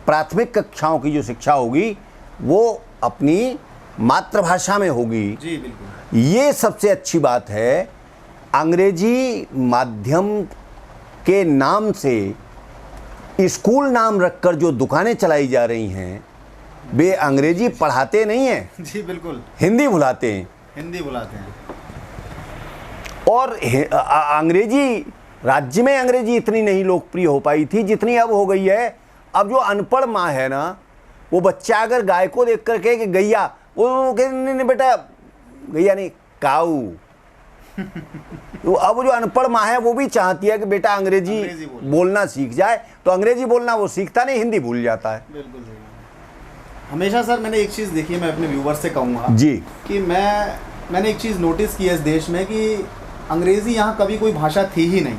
प्राथमिक कक्षाओं की जो शिक्षा होगी, वो अपनी मातृभाषा में होगी जी। बिल्कुल, ये सबसे अच्छी बात है। अंग्रेजी माध्यम के नाम से स्कूल नाम रखकर जो दुकानें चलाई जा रही हैं वे अंग्रेजी पढ़ाते नहीं हैं। जी बिल्कुल, हिंदी भुलाते हैं। हिंदी बुलाते हैं। और अंग्रेजी राज्य में अंग्रेजी इतनी नहीं लोकप्रिय हो पाई थी जितनी अब हो गई है। अब जो अनपढ़ माँ है ना, वो बच्चा अगर गाय को देख कर कहे कि गैया, वो कहे नहीं बेटा गैया नहीं, काऊ। तो अब जो अनपढ़ माँ है वो भी चाहती है कि बेटा अंग्रेजी बोलना सीख जाए, तो अंग्रेजी बोलना वो सीखता नहीं, हिंदी भूल जाता है। बिल्कुल सही। हमेशा सर मैंने एक चीज़ देखी है, मैं अपने व्यूवर से कहूँगा जी कि मैंने एक चीज़ नोटिस की है इस देश में कि अंग्रेज़ी यहाँ कभी कोई भाषा थी ही नहीं।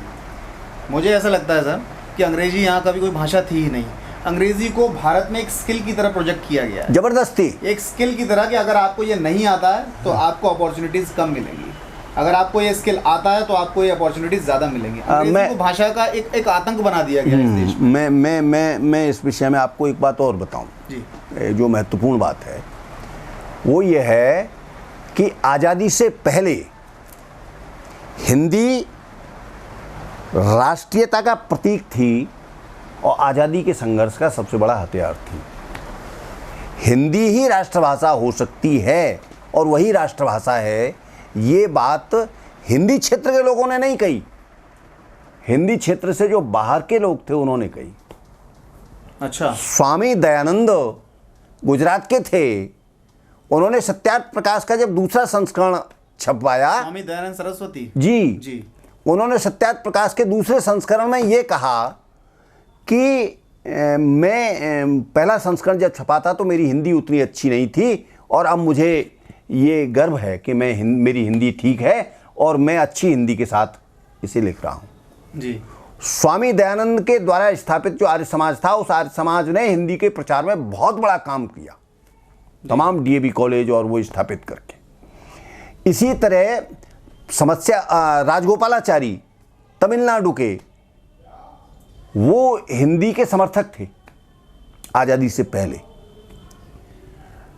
मुझे ऐसा लगता है सर कि अंग्रेज़ी यहाँ कभी कोई भाषा थी ही नहीं। अंग्रेज़ी को भारत में एक स्किल की तरह प्रोजेक्ट किया गया है, जबरदस्ती एक स्किल की तरह कि अगर आपको ये नहीं आता है तो आपको अपॉर्चुनिटीज़ कम मिलेंगी, अगर आपको ये स्किल आता है तो आपको ये अपॉर्चुनिटीज़ ज़्यादा मिलेंगी। अंग्रेज़ी को भाषा का एक आतंक बना दिया गया है इस देश में। मैं इस विषय में आपको एक बात और बताऊं जी, जो महत्वपूर्ण बात है वो ये है कि आज़ादी से पहले हिंदी राष्ट्रीयता का प्रतीक थी और आज़ादी के संघर्ष का सबसे बड़ा हथियार थी। हिंदी ही राष्ट्रभाषा हो सकती है और वही राष्ट्रभाषा है, ये बात हिंदी क्षेत्र के लोगों ने नहीं कही, हिंदी क्षेत्र से जो बाहर के लोग थे उन्होंने कही। अच्छा, स्वामी दयानंद गुजरात के थे, उन्होंने सत्यार्थ प्रकाश का जब दूसरा संस्करण छपवाया, स्वामी दयानंद सरस्वती जी, उन्होंने सत्यार्थ प्रकाश के दूसरे संस्करण में ये कहा कि मैं पहला संस्करण जब छपा था तो मेरी हिंदी उतनी अच्छी नहीं थी और अब मुझे ये गर्व है कि मेरी हिंदी ठीक है और मैं अच्छी हिंदी के साथ इसे लिख रहा हूँ। जी, स्वामी दयानंद के द्वारा स्थापित जो आर्य समाज था, उस आर्य समाज ने हिंदी के प्रचार में बहुत बड़ा काम किया, तमाम डीएवी कॉलेज और वो स्थापित करके। इसी तरह समस्या राजगोपालाचारी तमिलनाडु के, वो हिंदी के समर्थक थे आज़ादी से पहले।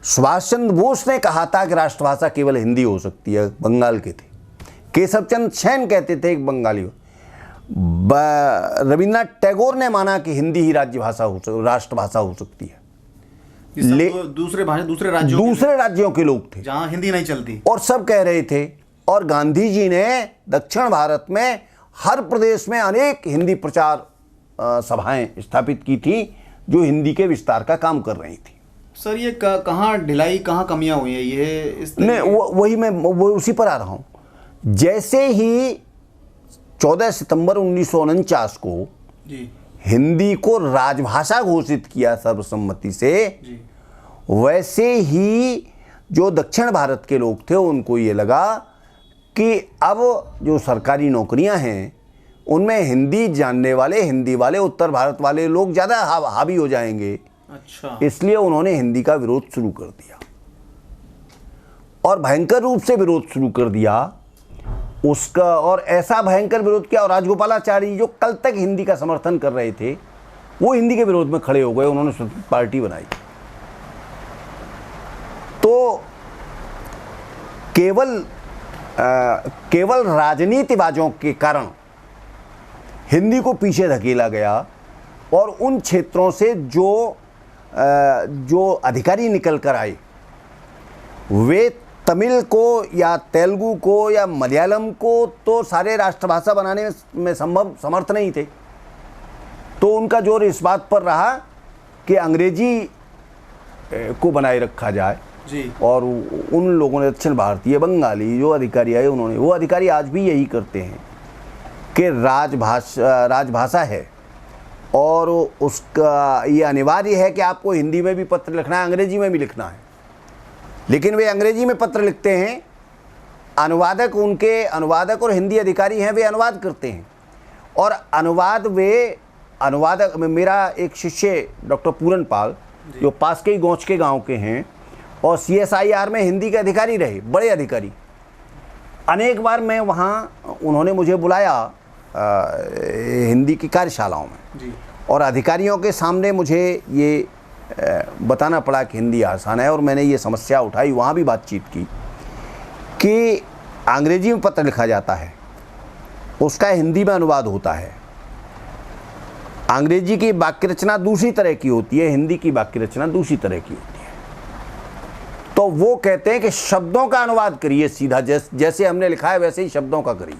सुभाष चंद्र बोस ने कहा था कि राष्ट्रभाषा केवल हिंदी हो सकती है, बंगाल के थे। केशव चंद्र सेन कहते थे, एक बंगाली। रविन्द्रनाथ टैगोर ने माना कि हिंदी ही राष्ट्रभाषा हो सकती है। दूसरे राज्यों के लोग थे जहां हिंदी नहीं चलती, और सब कह रहे थे। और गांधी जी ने दक्षिण भारत में हर प्रदेश में अनेक हिंदी प्रचार सभाएं स्थापित की थी जो हिंदी के विस्तार का काम कर रही थी। सर ये कहाँ ढिलाई, कहाँ कमियां हुई है ये वही मैं उसी पर आ रहा हूँ। जैसे ही 14 सितंबर 1949 को जी हिंदी को राजभाषा घोषित किया सर्वसम्मति से, वैसे ही जो दक्षिण भारत के लोग थे उनको ये लगा कि अब जो सरकारी नौकरियां हैं उनमें हिंदी जानने वाले, हिंदी वाले, उत्तर भारत वाले लोग ज़्यादा हावी हो जाएंगे। अच्छा, इसलिए उन्होंने हिंदी का विरोध शुरू कर दिया और भयंकर रूप से विरोध शुरू कर दिया उसका। और ऐसा भयंकर विरोध किया, और राजगोपालाचारी जो कल तक हिंदी का समर्थन कर रहे थे वो हिंदी के विरोध में खड़े हो गए, उन्होंने स्वतंत्र पार्टी बनाई। तो केवल राजनीतिबाजों के कारण हिंदी को पीछे धकेला गया और उन क्षेत्रों से जो अधिकारी निकल कर आए वे तमिल को या तेलुगु को या मलयालम को तो सारे राष्ट्रभाषा बनाने में समर्थ नहीं थे। तो उनका जोर इस बात पर रहा कि अंग्रेजी को बनाए रखा जाए जी। और उन लोगों ने, दक्षिण भारतीय बंगाली जो अधिकारी आए, उन्होंने, वो अधिकारी आज भी यही करते हैं कि राजभाषा है और उसका ये अनिवार्य है कि आपको हिंदी में भी पत्र लिखना है, अंग्रेजी में भी लिखना है। लेकिन वे अंग्रेजी में पत्र लिखते हैं, अनुवादक उनके अनुवादक और हिंदी अधिकारी हैं, वे अनुवाद करते हैं। और अनुवादक मेरा एक शिष्य डॉक्टर पूरन पाल जो पास के ही गौच के गांव के हैं और CSIR में हिंदी के अधिकारी रहे, बड़े अधिकारी। अनेक बार मैं वहाँ, उन्होंने मुझे बुलाया हिंदी की कार्यशालाओं में जी। और अधिकारियों के सामने मुझे ये बताना पड़ा कि हिंदी आसान है। और मैंने ये समस्या उठाई, वहाँ भी बातचीत की कि अंग्रेजी में पत्र लिखा जाता है, उसका हिंदी में अनुवाद होता है अंग्रेजी की वाक्य रचना दूसरी तरह की होती है, हिंदी की वाक्य रचना दूसरी तरह की होती है। तो वो कहते हैं कि शब्दों का अनुवाद करिए सीधा, जैसे हमने लिखा है वैसे ही शब्दों का करिए।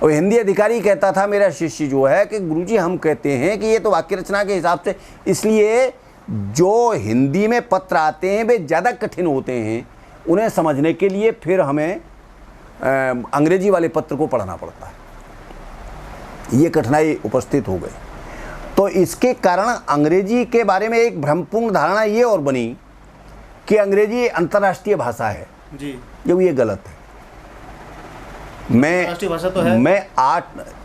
और हिंदी अधिकारी कहता था मेरा शिष्य जो है कि गुरुजी हम कहते हैं कि ये तो वाक्य रचना के हिसाब से, इसलिए जो हिंदी में पत्र आते हैं वे ज़्यादा कठिन होते हैं, उन्हें समझने के लिए फिर हमें अंग्रेजी वाले पत्र को पढ़ना पड़ता है। ये कठिनाई उपस्थित हो गई। तो इसके कारण अंग्रेजी के बारे में एक भ्रमपूर्ण धारणा ये और बनी कि अंग्रेजी अंतर्राष्ट्रीय भाषा है जी, जब ये गलत है। राष्ट्रीय भाषा तो है। मैं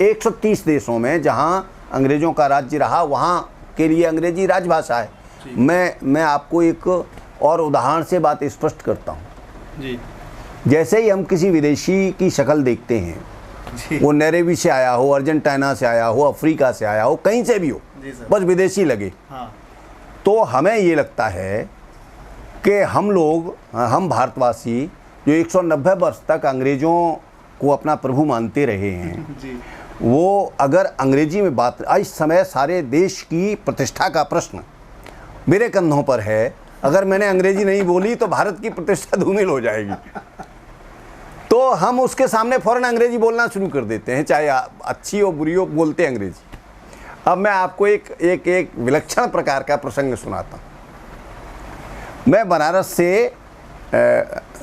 130 देशों में जहाँ अंग्रेजों का राज्य रहा वहाँ के लिए अंग्रेजी राजभाषा है। मैं आपको एक और उदाहरण से बात स्पष्ट करता हूँ जी। जैसे ही हम किसी विदेशी की शक्ल देखते हैं, वो नैरोबी से आया हो, अर्जेंटीना से आया हो, अफ्रीका से आया हो, कहीं से भी हो, बस विदेशी लगे, हाँ। तो हमें ये लगता है कि हम भारतवासी जो 190 वर्ष तक अंग्रेजों को अपना प्रभु मानते रहे हैं जी। वो अगर अंग्रेजी में बात, इस समय सारे देश की प्रतिष्ठा का प्रश्न मेरे कंधों पर है। अगर मैंने अंग्रेजी नहीं बोली तो भारत की प्रतिष्ठा धूमिल हो जाएगी। तो हम उसके सामने फौरन अंग्रेजी बोलना शुरू कर देते हैं, चाहे अच्छी हो बुरी हो, बोलते हैं अंग्रेजी। अब मैं आपको एक विलक्षण प्रकार का प्रसंग सुनाता हूँ। मैं बनारस से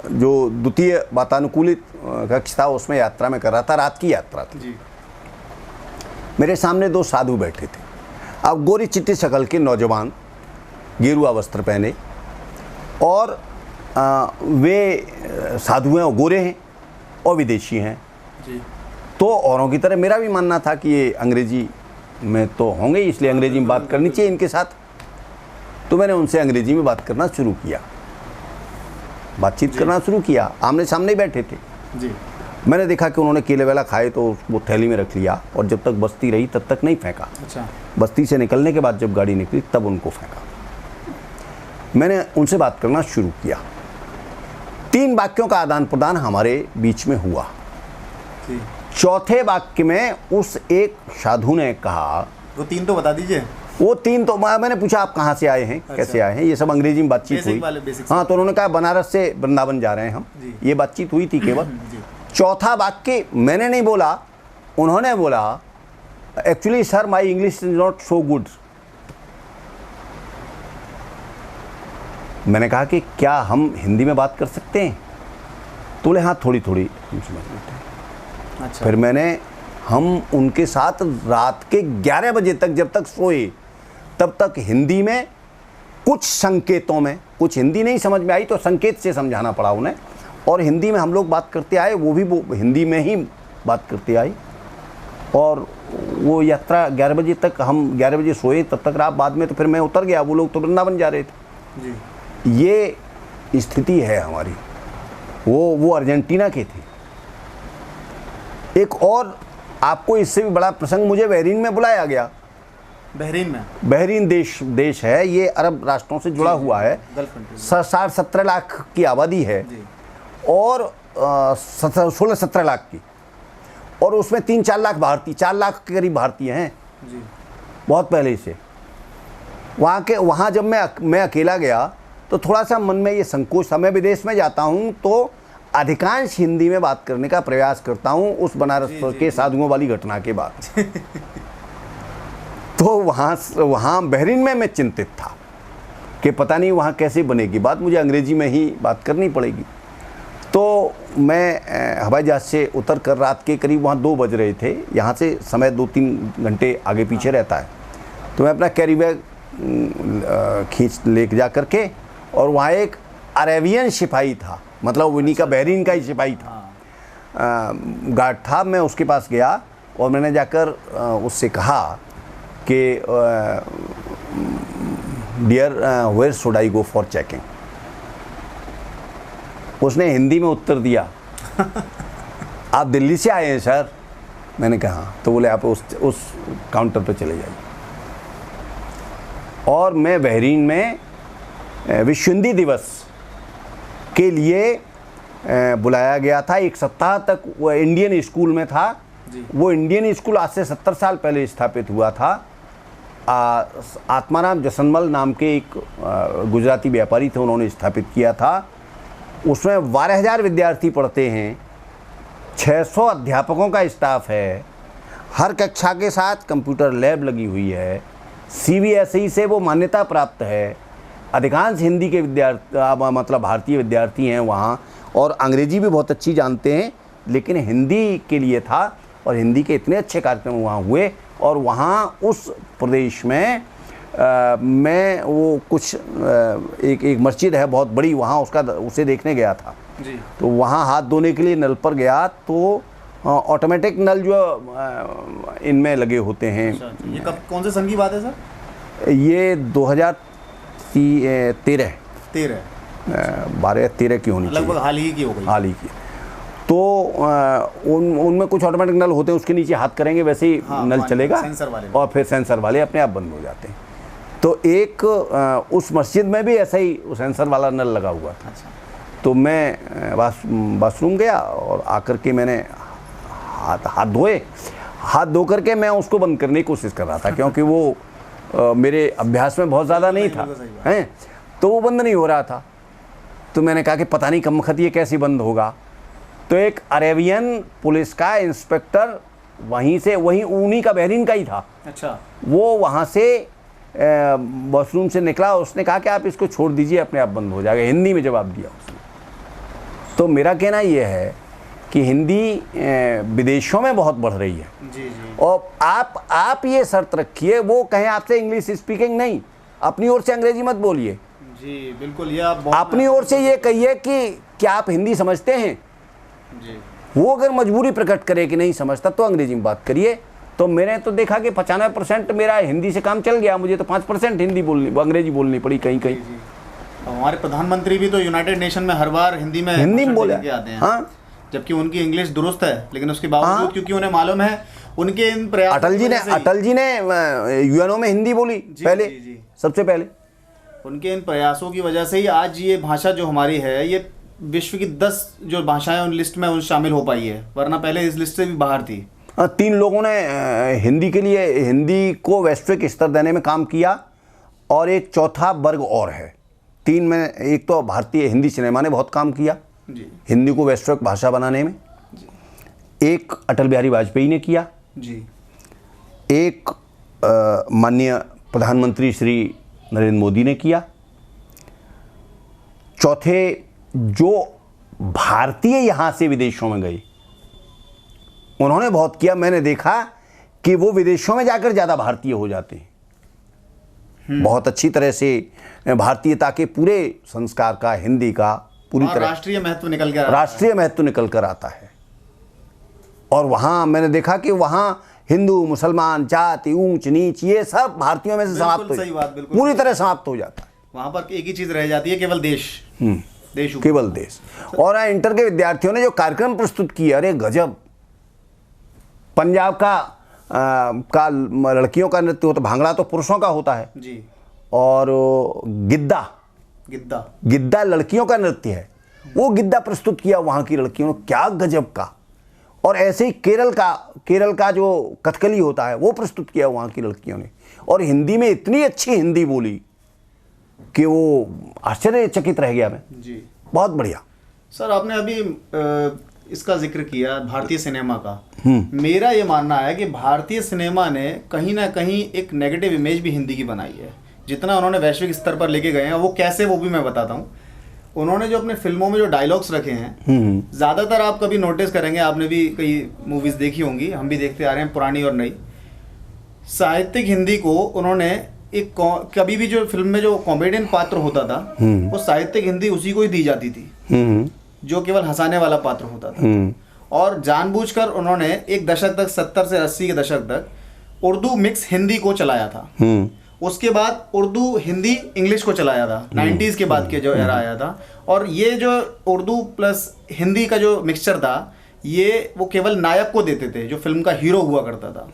जो द्वितीय वातानुकूलित कक्ष था उसमें यात्रा में कर रहा था, रात की यात्रा थी जी। मेरे सामने दो साधु बैठे थे। अब गोरी चिट्टी शक्ल के नौजवान, गेरुआ वस्त्र पहने, और वे साधु हैं और गोरे हैं और विदेशी हैं जी। तो औरों की तरह मेरा भी मानना था कि ये अंग्रेजी में तो होंगे, इसलिए अंग्रेजी में बात करनी चाहिए इनके साथ। तो मैंने उनसे अंग्रेजी में बात करना शुरू किया, बातचीत करना शुरू किया। आमने सामने ही बैठे थे जी। मैंने देखा कि उन्होंने केले वाला खाए तो वो थैली में रख लिया, और जब तक बस्ती रही तब तक नहीं फेंका। अच्छा। बस्ती से निकलने के बाद जब गाड़ी निकली तब उनको फेंका। मैंने उनसे बात करना शुरू किया। 3 वाक्यों का आदान प्रदान हमारे बीच में हुआ। चौथे वाक्य में उस एक साधु ने कहा, वो 3 तो बता दीजिए। वो 3 तो मैंने पूछा आप कहाँ से आए हैं, अच्छा। कैसे आए हैं, ये सब अंग्रेजी में बातचीत हुई। हाँ, तो उन्होंने कहा बनारस से वृंदावन जा रहे हैं हम, ये बातचीत हुई थी केवल। चौथा वाक्य मैंने नहीं बोला, उन्होंने बोला, actually sir my English is not so good. मैंने कहा कि क्या हम हिंदी में बात कर सकते हैं? तो बोले हाँ थोड़ी थोड़ी हम समझ लेते हैं। अच्छा। फिर हम उनके साथ रात के 11 बजे तक, जब तक सोए तब तक हिंदी में कुछ संकेतों में, कुछ हिंदी नहीं समझ में आई तो संकेत से समझाना पड़ा उन्हें, और हिंदी में हम लोग बात करते आए, वो भी वो हिंदी में ही बात करते आई। और वो यात्रा 11 बजे तक, हम 11 बजे सोए तब तक रात, बाद में तो फिर मैं उतर गया, वो लोग तो वृंदावन जा रहे थे जी। ये स्थिति है हमारी। वो अर्जेंटीना के थे। एक और आपको इससे भी बड़ा प्रसंग, मुझे बहरीन में बुलाया गया। बहरीन देश है, ये अरब राष्ट्रों से जुड़ा हुआ है। 60-17 लाख की आबादी है, और 16-17 लाख की, और उसमें 3-4 लाख भारतीय, 4 लाख के करीब भारतीय हैं जी। बहुत पहले से वहाँ जब मैं अकेला गया तो थोड़ा सा मन में ये संकोच था। मैं विदेश में जाता हूँ तो अधिकांश हिंदी में बात करने का प्रयास करता हूँ, उस बनारस के साधुओं वाली घटना के बाद। तो वहाँ बहरीन में मैं चिंतित था कि पता नहीं वहाँ कैसे बनेगी बात, मुझे अंग्रेजी में ही बात करनी पड़ेगी। तो मैं हवाई जहाज़ से उतर कर रात के करीब, वहाँ 2 बज रहे थे, यहाँ से समय 2-3 घंटे आगे पीछे रहता है। तो मैं अपना कैरी बैग खींच ले जा करके, और वहाँ एक अरेबियन सिपाही था, मतलब उन्हीं का बहरीन का ही सिपाही था, गार्ड था। मैं उसके पास गया और मैंने जाकर उससे कहा कि dear where should I go for checking. उसने हिंदी में उत्तर दिया, आप दिल्ली से आए हैं सर? मैंने कहा हाँ। तो बोले आप उस काउंटर पर चले जाइए। और मैं बहरीन में विश्व हिंदी दिवस के लिए बुलाया गया था। 1 सप्ताह तक वो इंडियन स्कूल में था वो इंडियन स्कूल आज से 70 साल पहले स्थापित हुआ था। आत्माराम जसनमल नाम के एक गुजराती व्यापारी थे, उन्होंने स्थापित किया था। उसमें 12,000 विद्यार्थी पढ़ते हैं, 600 अध्यापकों का स्टाफ है, हर कक्षा के साथ कंप्यूटर लैब लगी हुई है, CBSE से वो मान्यता प्राप्त है। अधिकांश हिंदी के विद्यार्थी मतलब भारतीय विद्यार्थी हैं वहाँ, और अंग्रेजी भी बहुत अच्छी जानते हैं, लेकिन हिंदी के लिए था। और हिंदी के इतने अच्छे कार्यक्रम वहाँ हुए। और वहाँ उस प्रदेश में मैं वो कुछ एक मस्जिद है बहुत बड़ी, वहाँ उसे देखने गया था जी। तो वहाँ हाथ धोने के लिए नल पर गया, तो ऑटोमेटिक नल जो इनमें लगे होते हैं। ये कब, कौन से सन की बात है सर? ये 2013 12-13 की होनी चाहिए, लगभग हाल ही की हो गई। हाल ही की। तो उनमें कुछ ऑटोमेटिक नल होते हैं, उसके नीचे हाथ करेंगे वैसे ही नल चलेगा, सेंसर वाले, और फिर सेंसर वाले अपने आप बंद हो जाते हैं। तो एक उस मस्जिद में भी ऐसा ही सेंसर वाला नल लगा हुआ था। अच्छा। तो मैं बाथरूम गया और आकर के मैंने हाथ धोए। हाथ धो करके मैं उसको बंद करने की कोशिश कर रहा था, क्योंकि वो मेरे अभ्यास में बहुत ज़्यादा नहीं था, हैं, तो वो बंद नहीं हो रहा था। तो मैंने कहा कि पता नहीं कम वक्त ये कैसे बंद होगा। तो एक अरेबियन पुलिस का इंस्पेक्टर वहीं उन्हीं का, बहरीन का ही था। अच्छा। वो वहाँ से वॉशरूम से निकला, उसने कहा कि आप इसको छोड़ दीजिए, अपने आप बंद हो जाएगा। हिंदी में जवाब दिया उसने। तो मेरा कहना ये है कि हिंदी विदेशों में बहुत बढ़ रही है। जी जी। और आप ये शर्त रखिए, वो कहें आपसे इंग्लिश स्पीकिंग नहीं, अपनी ओर से अंग्रेजी मत बोलिए। जी बिल्कुल, ये आप अपनी ओर से ये कहिए कि क्या आप हिंदी समझते हैं। जी। वो अगर मजबूरी प्रकट करे कि नहीं समझता, तो अंग्रेजी में बात करिए। तो मैंने तो देखा कि 95% मेरा हिंदी से काम चल गया, मुझे तो 5% अंग्रेजी बोलनी पड़ी कहीं कहीं। हमारे प्रधानमंत्री भी तो यूनाइटेड नेशन में हर बार हिंदी में बोले आते हैं। हाँ? जबकि उनकी इंग्लिश दुरुस्त है, लेकिन उसके बावजूद, हाँ? क्योंकि उन्हें मालूम है उनके इन प्रयास। अटल जी ने यूएनओ में हिंदी बोली पहले, सबसे पहले। उनके इन प्रयासों की वजह से ही आज ये भाषा जो हमारी है, ये विश्व की 10 जो भाषाएं उन लिस्ट में शामिल हो पाई है, वरना पहले इस लिस्ट से भी बाहर थी। 3 लोगों ने हिंदी के लिए, हिंदी को वैश्विक स्तर देने में काम किया, और एक चौथा वर्ग और है। 3 में एक तो भारतीय हिंदी सिनेमा ने बहुत काम किया जी, हिंदी को वैश्विक भाषा बनाने में जी। एक अटल बिहारी वाजपेयी ने किया जी। एक माननीय प्रधानमंत्री श्री नरेंद्र मोदी ने किया। चौथे जो भारतीय यहाँ से विदेशों में गए, उन्होंने बहुत किया। मैंने देखा कि वो विदेशों में जाकर ज़्यादा भारतीय हो जाते हैं। बहुत अच्छी तरह से भारतीयता के पूरे संस्कार का, हिंदी का पूरी तरह राष्ट्रीय महत्व निकल कर आता है। और वहाँ मैंने देखा कि वहाँ हिंदू मुसलमान, जाति, ऊंच नीच, ये सब भारतीयों में से समाप्त हो, पूरी तरह समाप्त हो जाता है। वहाँ पर एक ही चीज़ रह जाती है, केवल देश। केवल देश। और इंटर के विद्यार्थियों ने जो कार्यक्रम प्रस्तुत किया, अरे गजब। पंजाब का लड़कियों का नृत्य होता, भांगड़ा तो पुरुषों का होता है जी। और गिद्दा लड़कियों का नृत्य है। वो गिद्दा प्रस्तुत किया वहाँ की लड़कियों ने, क्या गजब का। और ऐसे ही केरल का जो कथकली होता है, वो प्रस्तुत किया वहाँ की लड़कियों ने। और हिंदी में इतनी अच्छी हिंदी बोली कि वो आश्चर्यचकित रह गया मैं जी। बहुत बढ़िया। सर, आपने अभी इसका जिक्र किया भारतीय सिनेमा का। मेरा ये मानना है कि भारतीय सिनेमा ने कहीं ना कहीं एक नेगेटिव इमेज भी हिंदी की बनाई है। जितना उन्होंने वैश्विक स्तर पर लेके गए हैं, वो कैसे, वो भी मैं बताता हूँ। उन्होंने जो अपने फिल्मों में जो डायलॉग्स रखे हैं, ज़्यादातर आप कभी नोटिस करेंगे, आपने भी कई मूवीज़ देखी होंगी, हम भी देखते आ रहे हैं, पुरानी और नई। साहित्यिक हिंदी को उन्होंने एक कभी भी जो फिल्म में जो कॉमेडियन पात्र होता था, वो साहित्यिक हिंदी उसी को ही दी जाती थी, जो केवल हंसाने वाला पात्र होता था। और जानबूझकर उन्होंने एक दशक तक, 70 से 80 के दशक तक उर्दू मिक्स हिंदी को चलाया था। उसके बाद उर्दू हिंदी इंग्लिश को चलाया था, 90s के बाद के जो एरा आया था। और ये जो उर्दू प्लस हिंदी का जो मिक्सचर था, ये वो केवल नायक को देते थे, जो फिल्म का हीरो हुआ करता था।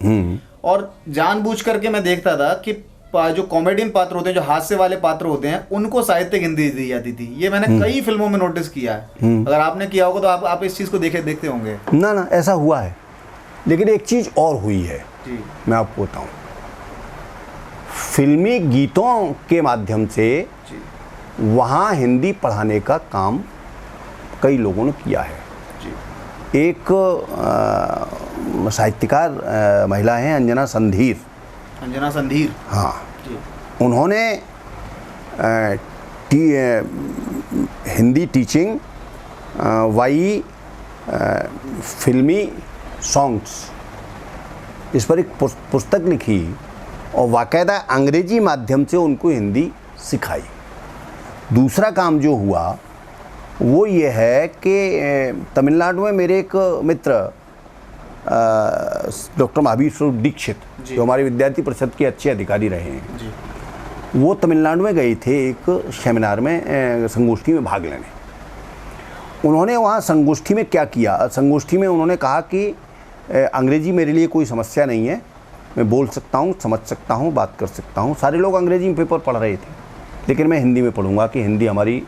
और जानबूझ करके मैं देखता था कि जो कॉमेडियन पात्र होते हैं, जो हास्य वाले पात्र होते हैं, उनको साहित्यिक हिंदी दी जाती थी। ये मैंने कई फिल्मों में नोटिस किया है। अगर आपने किया होगा तो आप इस चीज़ को देखते होंगे। ना ऐसा हुआ है। लेकिन एक चीज़ और हुई है जी। मैं आपको बताऊं, फिल्मी गीतों के माध्यम से जी। वहाँ हिंदी पढ़ाने का काम कई लोगों ने किया है। जी। एक साहित्यकार महिला हैं अंजना संधीर। अंजना संधीर। हाँ जी। उन्होंने हिंदी टीचिंग वाई फिल्मी सॉन्ग्स, इस पर एक पुस्तक लिखी और बाकायदा अंग्रेजी माध्यम से उनको हिंदी सिखाई। दूसरा काम जो हुआ वो ये है कि तमिलनाडु में मेरे एक मित्र डॉक्टर महावीर स्वरूप दीक्षित, जो हमारे विद्यार्थी परिषद के अच्छे अधिकारी रहे हैं जी। वो तमिलनाडु में गए थे एक सेमिनार में, संगोष्ठी में भाग लेने। उन्होंने वहाँ संगोष्ठी में क्या किया, संगोष्ठी में उन्होंने कहा कि अंग्रेजी मेरे लिए कोई समस्या नहीं है, मैं बोल सकता हूँ, समझ सकता हूँ, बात कर सकता हूँ। सारे लोग अंग्रेजी में पेपर पढ़ रहे थे, लेकिन मैं हिंदी में पढ़ूंगा कि हिंदी हमारी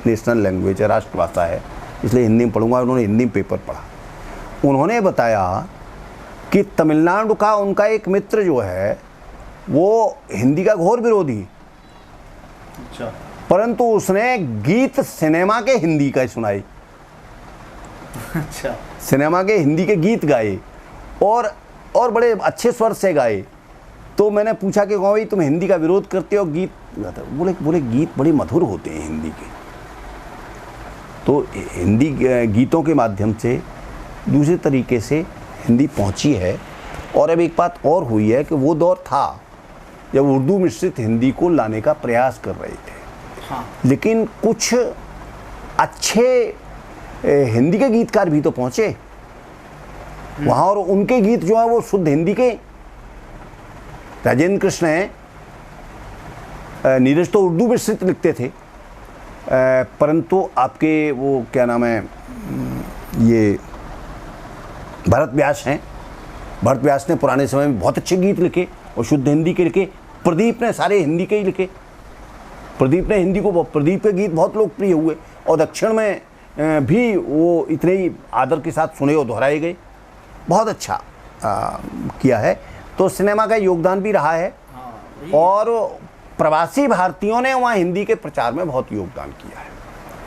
नेशनल लैंग्वेज है, राष्ट्रभाषा है, इसलिए हिंदी में पढ़ूंगा। उन्होंने हिंदी में पेपर पढ़ा। उन्होंने बताया कि तमिलनाडु का उनका एक मित्र जो है वो हिंदी का घोर विरोधी, अच्छा, परंतु उसने गीत सिनेमा के हिंदी का सुनाए। अच्छा। सिनेमा के हिंदी के गीत गाए और बड़े अच्छे स्वर से गाए। तो मैंने पूछा कि भाई तुम हिंदी का विरोध करते हो, गीत गाते हो? बोले गीत बड़े मधुर होते हैं हिंदी के। तो हिंदी गीतों के माध्यम से दूसरे तरीके से हिंदी पहुंची है। और अब एक बात और हुई है कि वो दौर था जब उर्दू मिश्रित हिंदी को लाने का प्रयास कर रहे थे। हाँ। लेकिन कुछ अच्छे हिंदी के गीतकार भी तो पहुंचे वहाँ, और उनके गीत जो है वो शुद्ध हिंदी के। राजेंद्र कृष्ण हैं, नीरज तो उर्दू मिश्रित लिखते थे, परंतु आपके वो क्या नाम है, ये भरत व्यास हैं। भरत व्यास ने पुराने समय में बहुत अच्छे गीत लिखे और शुद्ध हिंदी के लिखे। प्रदीप ने सारे हिंदी के ही लिखे। प्रदीप ने हिंदी को, प्रदीप के गीत बहुत लोकप्रिय हुए और दक्षिण में भी वो इतने ही आदर के साथ सुने और दोहराए गए। बहुत अच्छा किया है। तो सिनेमा का योगदान भी रहा है। हाँ, और प्रवासी भारतीयों ने वहाँ हिंदी के प्रचार में बहुत योगदान किया है,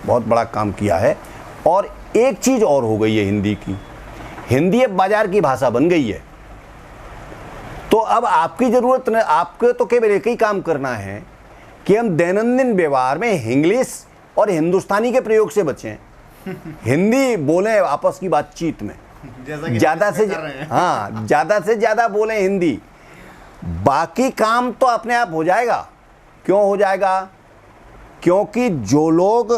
बहुत बड़ा काम किया है। और एक चीज़ और हो गई है हिंदी की, हिंदी अब बाजार की भाषा बन गई है। तो अब आपकी ज़रूरत न, आपको तो केवल एक ही काम करना है कि हम दैनंदिन व्यवहार में इंग्लिश और हिंदुस्तानी के प्रयोग से बचें। हिंदी बोलें आपस की बातचीत में, ज़्यादा से ज़्यादा बोलें हिंदी। बाकी काम तो अपने आप हो जाएगा। क्यों हो जाएगा? क्योंकि जो लोग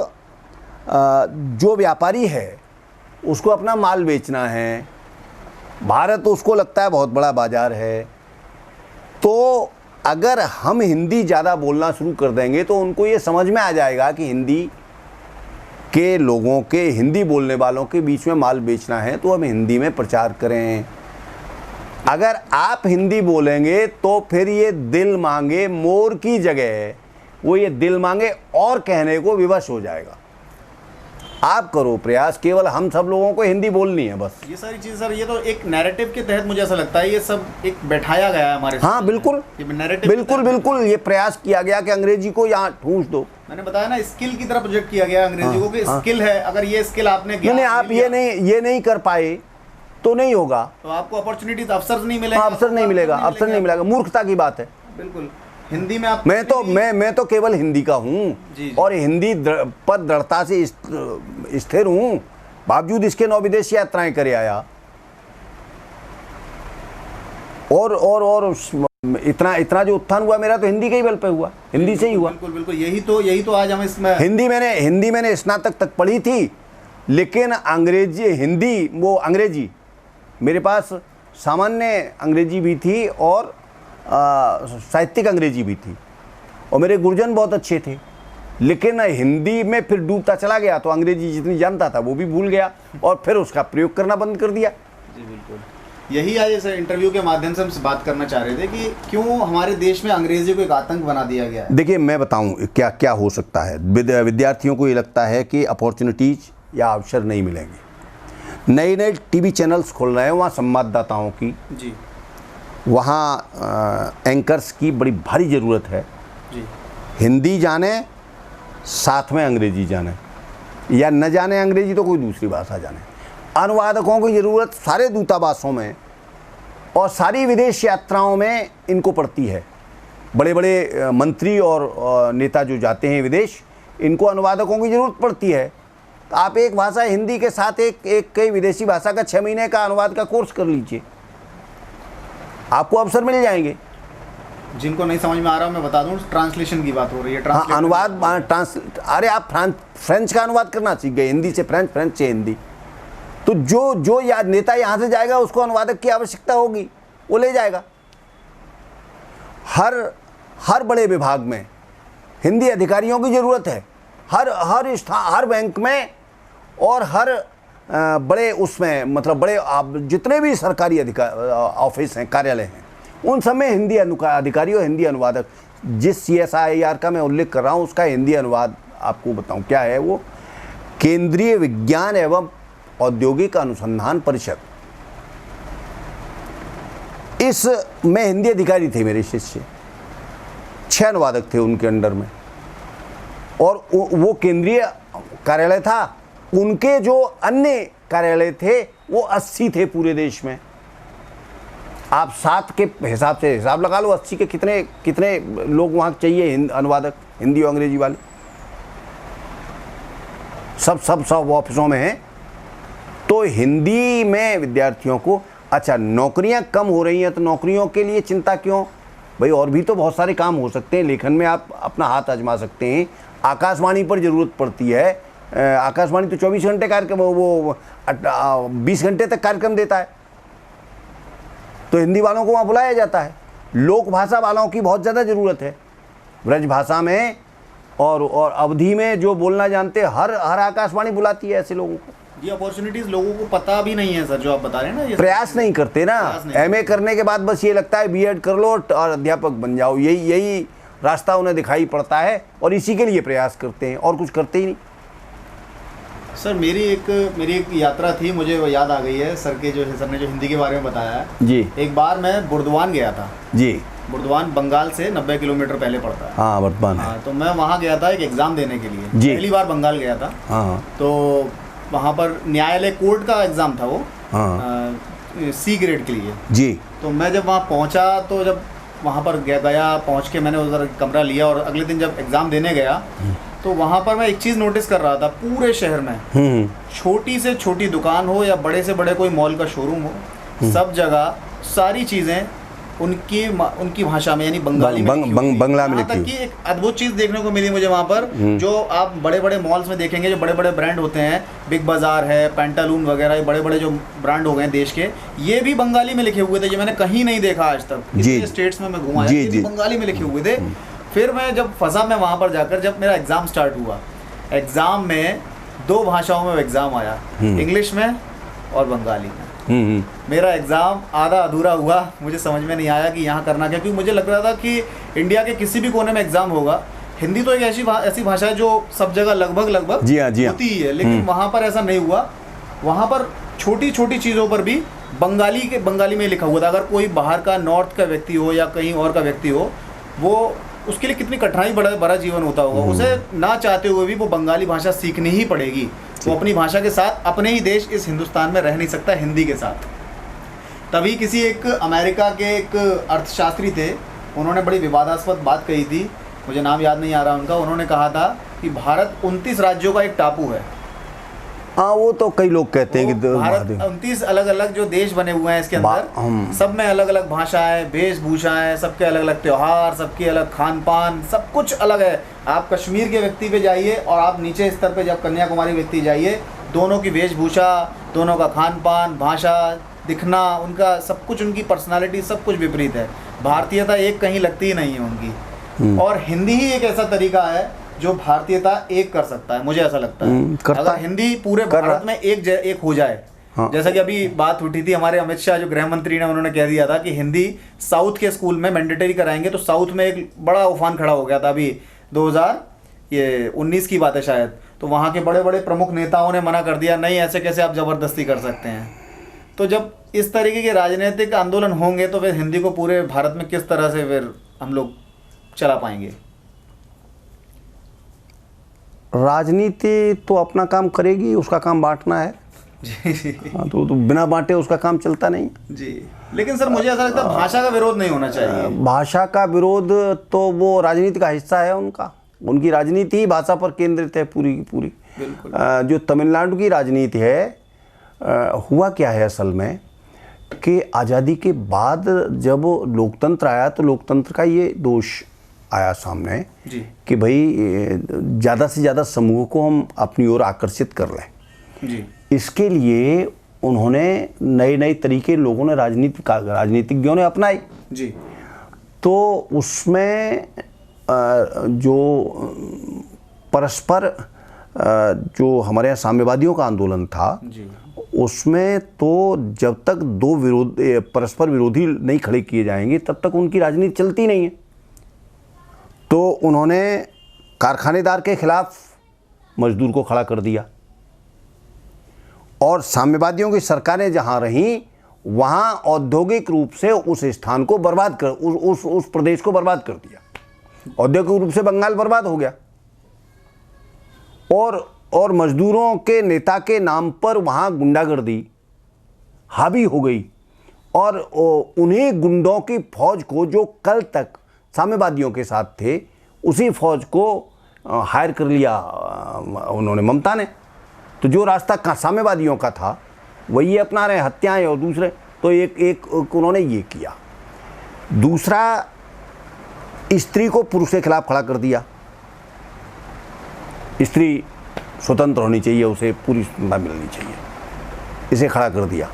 जो व्यापारी है उसको अपना माल बेचना है, भारत उसको लगता है बहुत बड़ा बाजार है। तो अगर हम हिंदी ज़्यादा बोलना शुरू कर देंगे तो उनको ये समझ में आ जाएगा कि हिंदी के लोगों के, हिंदी बोलने वालों के बीच में माल बेचना है, तो हम हिंदी में प्रचार करें। अगर आप हिंदी बोलेंगे तो फिर ये दिल मांगे मोर की जगह वो ये दिल मांगे और कहने को विवश हो जाएगा। आप करो प्रयास, केवल हम सब लोगों को हिंदी बोलनी है बस। ये सारी चीज़ सर, ये तो एक नैरेटिव के तहत मुझे ऐसा लगता है ये सब एक बैठाया गया है हमारे। हाँ बिल्कुल, बिल्कुल ये प्रयास किया गया कि अंग्रेजी को यहाँ ठूंस दो। मैंने बताया ना, स्किल की तरह प्रोजेक्ट किया गया अंग्रेजी को, कि स्किल है, अगर ये स्किल आपने नहीं, आप ये नहीं कर पाए तो नहीं होगा, तो आपको अपॉर्चुनिटी, अवसर नहीं मिलेगा। अवसर नहीं मिलेगा, मूर्खता की बात है। बिल्कुल। हिंदी में आप, मैं तो केवल हिंदी का हूँ और हिंदी पर दृढ़ता से स्थिर हूँ, बावजूद इसके 9 विदेश यात्राएं करे आया। और इतना जो उत्थान हुआ मेरा तो हिंदी के ही बल पे हुआ, हिंदी से ही हुआ। बिल्कुल यही तो आज हम इसमें हिंदी मैंने स्नातक तक पढ़ी थी, लेकिन अंग्रेजी मेरे पास सामान्य अंग्रेजी भी थी और साहित्यिक अंग्रेजी भी थी, और मेरे गुरुजन बहुत अच्छे थे। लेकिन हिंदी में फिर डूबता चला गया तो अंग्रेजी जितनी जानता था वो भी भूल गया और फिर उसका प्रयोग करना बंद कर दिया। जी बिल्कुल, यही आज इस इंटरव्यू के माध्यम से हम बात करना चाह रहे थे कि क्यों हमारे देश में अंग्रेजी को एक आतंक बना दिया गया है। देखिए मैं बताऊं क्या क्या हो सकता है। विद्यार्थियों को ये लगता है कि अपॉर्चुनिटीज या अवसर नहीं मिलेंगे, नए नए टीवी चैनल्स खोल रहे हैं, वहाँ संवाददाताओं की जी, वहाँ एंकर्स की बड़ी भारी ज़रूरत है जी, हिंदी जाने साथ में अंग्रेजी जाने, या न जाने अंग्रेजी तो कोई दूसरी भाषा जाने। अनुवादकों की ज़रूरत सारे दूतावासों में और सारी विदेश यात्राओं में इनको पड़ती है। बड़े बड़े मंत्री और नेता जो जाते हैं विदेश, इनको अनुवादकों की ज़रूरत पड़ती है। तो आप एक भाषा हिंदी के साथ एक कई विदेशी भाषा का 6 महीने का अनुवाद का कोर्स कर लीजिए, आपको अवसर मिल जाएंगे। जिनको नहीं समझ में आ रहा मैं बता दूं, ट्रांसलेशन की बात हो रही है। हाँ, अनुवाद अरे आप फ्रेंच का अनुवाद करना सीख गए, हिंदी से फ्रेंच, फ्रेंच से हिंदी। तो जो नेता यहाँ से जाएगा उसको अनुवादक की आवश्यकता होगी, वो ले जाएगा। हर बड़े विभाग में हिंदी अधिकारियों की ज़रूरत है, हर बैंक में और हर बड़े उसमें, मतलब बड़े जितने भी सरकारी ऑफिस हैं, कार्यालय हैं, उन सब में हिंदी अधिकारी और हिंदी अनुवादक। जिस CSIR का मैं उल्लेख कर रहा हूँ उसका हिंदी अनुवाद आपको बताऊँ क्या है, वो केंद्रीय विज्ञान एवं औद्योगिक अनुसंधान परिषद, इस में हिंदी अधिकारी थे मेरे शिष्य, 6 अनुवादक थे उनके अंडर में, और वो केंद्रीय कार्यालय था। उनके जो अन्य कार्यालय थे वो 80 थे पूरे देश में। आप 7 के हिसाब से हिसाब लगा लो, 80 के कितने लोग वहाँ चाहिए अनुवादक, हिंदी और अंग्रेजी वाले, सब ऑफिसों में हैं। तो हिंदी में विद्यार्थियों को, अच्छा नौकरियां कम हो रही हैं तो नौकरियों के लिए चिंता क्यों भाई, और भी तो बहुत सारे काम हो सकते हैं। लेखन में आप अपना हाथ आजमा सकते हैं। आकाशवाणी पर ज़रूरत पड़ती है, आकाशवाणी तो 24 घंटे कार्यक्रम, वो 20 घंटे तक कार्यक्रम देता है, तो हिंदी वालों को वहाँ बुलाया जाता है। लोक भाषा वालों की बहुत ज़्यादा ज़रूरत है, ब्रज भाषा में और अवधि में जो बोलना जानते हैं, हर आकाशवाणी बुलाती है ऐसे लोगों को। ये अपॉर्चुनिटीज लोगों को पता भी नहीं है सर, जो आप बता रहे हैं ना, ये प्रयास नहीं करते ना। MA करने के बाद बस ये लगता है BEd कर लो और अध्यापक बन जाओ, यही रास्ता उन्हें दिखाई पड़ता है और इसी के लिए प्रयास करते हैं और कुछ करते ही नहीं। सर मेरी एक यात्रा थी, मुझे वो याद आ गई है सर ने जो हिंदी के बारे में बताया है जी। एक बार मैं बुर्दवान गया था जी। बुर्दवान बंगाल से 90 किलोमीटर पहले पड़ता है। हाँ, वर्तमान है। हाँ, तो मैं वहाँ गया था एक एग्ज़ाम देने के लिए जी। पहली बार बंगाल गया था। हाँ। तो वहाँ पर न्यायालय कोर्ट का एग्ज़ाम था वो, हाँ। C ग्रेड के लिए जी। तो मैं जब वहाँ पहुँचा, तो जब वहाँ पर गया पहुँच के मैंने उधर कमरा लिया और अगले दिन जब एग्ज़ाम देने गया तो वहाँ पर मैं एक चीज़ नोटिस कर रहा था, पूरे शहर में छोटी से छोटी दुकान हो या बड़े से बड़े कोई मॉल का शोरूम हो, सब जगह सारी चीज़ें उनकी भाषा में यानी बंगाली में बंगला में लिखी हुई। एक अद्भुत चीज़ देखने को मिली मुझे वहाँ पर, जो आप बड़े बड़े मॉल्स में देखेंगे, जो बड़े बड़े ब्रांड होते हैं, बिग बाज़ार है, पेंटालून वगैरह, ये बड़े बड़े जो ब्रांड हो गए देश के, ये भी बंगाली में लिखे हुए थे। ये मैंने कहीं नहीं देखा आज तक, जितने स्टेट्स में मैं घुमा, ये भी बंगाली में लिखे हुए थे। फिर मैं जब फंसा मैं वहाँ पर जाकर, जब मेरा एग्ज़ाम स्टार्ट हुआ, एग्ज़ाम में 2 भाषाओं में एग्ज़ाम आया, इंग्लिश में और बंगाली में। मेरा एग्ज़ाम आधा अधूरा हुआ, मुझे समझ में नहीं आया कि यहाँ करना क्या, क्योंकि मुझे लग रहा था कि इंडिया के किसी भी कोने में एग्ज़ाम होगा, हिंदी तो एक ऐसी भाषा है जो सब जगह लगभग होती ही है, लेकिन वहाँ पर ऐसा नहीं हुआ। वहाँ पर छोटी छोटी चीज़ों पर भी बंगाली में लिखा हुआ था। अगर कोई बाहर का, नॉर्थ का व्यक्ति हो या कहीं और का व्यक्ति हो, वो उसके लिए कितनी कठिनाई बड़ा जीवन होता होगा, उसे ना चाहते हुए भी वो बंगाली भाषा सीखनी ही पड़ेगी। वो अपनी भाषा के साथ अपने ही देश इस हिंदुस्तान में रह नहीं सकता हिंदी के साथ। तभी किसी एक अमेरिका के एक अर्थशास्त्री थे, उन्होंने बड़ी विवादास्पद बात कही थी, मुझे नाम याद नहीं आ रहा उनका। उन्होंने कहा था कि भारत 29 राज्यों का एक टापू है। हाँ, वो तो कई लोग कहते हैं कि भारत 29 अलग अलग जो देश बने हुए हैं इसके अंदर, सब में अलग अलग भाषाएं, वेशभूषाएं, सबके अलग अलग त्योहार, सबके अलग खान पान, सब कुछ अलग है। आप कश्मीर के व्यक्ति पे जाइए और आप नीचे स्तर पे जब कन्याकुमारी व्यक्ति जाइए, दोनों की वेशभूषा, दोनों का खान पान, भाषा, दिखना, उनका सब कुछ, उनकी पर्सनालिटी, सब कुछ विपरीत है। भारतीयता एक कहीं लगती ही नहीं है उनकी। और हिंदी ही एक ऐसा तरीका है जो भारतीयता एक कर सकता है, मुझे ऐसा लगता है। अगर हिंदी पूरे भारत में एक हो जाए, हाँ। जैसा कि अभी बात उठी थी, हमारे अमित शाह जो गृह मंत्री ने, उन्होंने कह दिया था कि हिंदी साउथ के स्कूल में मैंडेटरी कराएंगे, तो साउथ में एक बड़ा उफान खड़ा हो गया था। अभी 2019 की बात है शायद, तो वहाँ के बड़े बड़े प्रमुख नेताओं ने मना कर दिया, नहीं ऐसे कैसे आप ज़बरदस्ती कर सकते हैं। तो जब इस तरीके के राजनीतिक आंदोलन होंगे तो फिर हिंदी को पूरे भारत में किस तरह से फिर हम लोग चला पाएंगे? राजनीति तो अपना काम करेगी, उसका काम बांटना है जी। हाँ, तो बिना बांटे उसका काम चलता नहीं जी, लेकिन सर मुझे ऐसा लगता है भाषा का विरोध नहीं होना चाहिए। भाषा का विरोध तो वो राजनीति का हिस्सा है, उनकी राजनीति ही भाषा पर केंद्रित है पूरी की पूरी। जो तमिलनाडु की राजनीति है, हुआ क्या है असल में कि आज़ादी के बाद जब लोकतंत्र आया तो लोकतंत्र का ये दोष आया सामने जी। कि भाई ज़्यादा से ज़्यादा समूह को हम अपनी ओर आकर्षित कर लें जी। इसके लिए उन्होंने नए नए तरीके लोगों ने राजनीतिज्ञों ने अपनाए जी। तो उसमें जो परस्पर जो हमारे यहाँ साम्यवादियों का आंदोलन था जी। उसमें तो जब तक दो परस्पर विरोधी नहीं खड़े किए जाएंगे तब तक उनकी राजनीति चलती नहीं है। तो उन्होंने कारखानेदार के खिलाफ मजदूर को खड़ा कर दिया और साम्यवादियों की सरकारें जहां रहीं वहां औद्योगिक रूप से उस स्थान को बर्बाद कर उस प्रदेश को बर्बाद कर दिया। औद्योगिक रूप से बंगाल बर्बाद हो गया और मजदूरों के नेता के नाम पर वहां गुंडागर्दी हावी हो गई और उन्हीं गुंडों की फौज को जो कल तक साम्यवादियों के साथ थे उसी फौज को हायर कर लिया उन्होंने, ममता ने। तो जो रास्ता साम्यवादियों का था वही ये अपना रहे, हत्याएं और दूसरे। तो एक उन्होंने ये किया। दूसरा, स्त्री को पुरुष के खिलाफ खड़ा कर दिया। स्त्री स्वतंत्र होनी चाहिए, उसे पूरी स्वतंत्रता मिलनी चाहिए, इसे खड़ा कर दिया।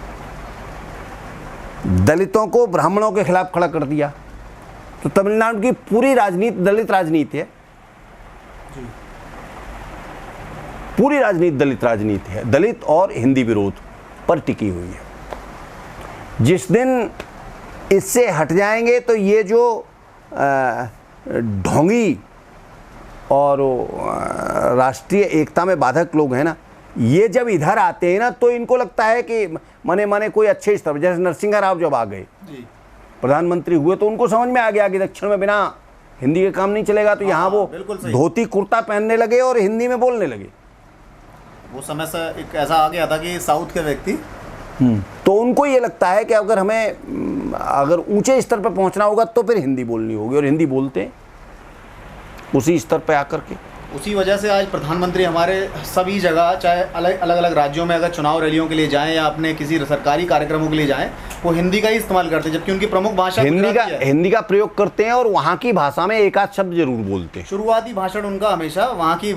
दलितों को ब्राह्मणों के खिलाफ खड़ा कर दिया। तो तमिलनाडु की पूरी राजनीति दलित राजनीति है, पूरी राजनीति दलित राजनीति है, दलित और हिंदी विरोध पर टिकी हुई है। जिस दिन इससे हट जाएंगे तो ये जो ढोंगी और राष्ट्रीय एकता में बाधक लोग हैं ना, ये जब इधर आते हैं ना तो इनको लगता है कि मने कोई अच्छे स्तर, जैसे नरसिंह राव जब आ गए प्रधानमंत्री हुए तो उनको समझ में आ गया कि दक्षिण में बिना हिंदी के काम नहीं चलेगा। तो यहाँ वो धोती कुर्ता पहनने लगे और हिंदी में बोलने लगे। वो समय से एक ऐसा आ गया था कि साउथ के व्यक्ति, तो उनको ये लगता है कि अगर ऊंचे स्तर पर पहुंचना होगा तो फिर हिंदी बोलनी होगी, और हिंदी बोलते हैं उसी स्तर पर आकर के। उसी वजह से आज प्रधानमंत्री हमारे सभी जगह, चाहे अलग अलग राज्यों में अगर चुनाव रैलियों के लिए जाएं या अपने किसी सरकारी कार्यक्रमों के लिए जाएं, वो हिंदी का ही इस्तेमाल करते हैं, जबकि उनकी प्रमुख भाषा हिंदी का प्रयोग करते हैं और वहाँ की भाषा में एक आध शब्द जरूर बोलते हैं। शुरुआती भाषण उनका हमेशा वहाँ की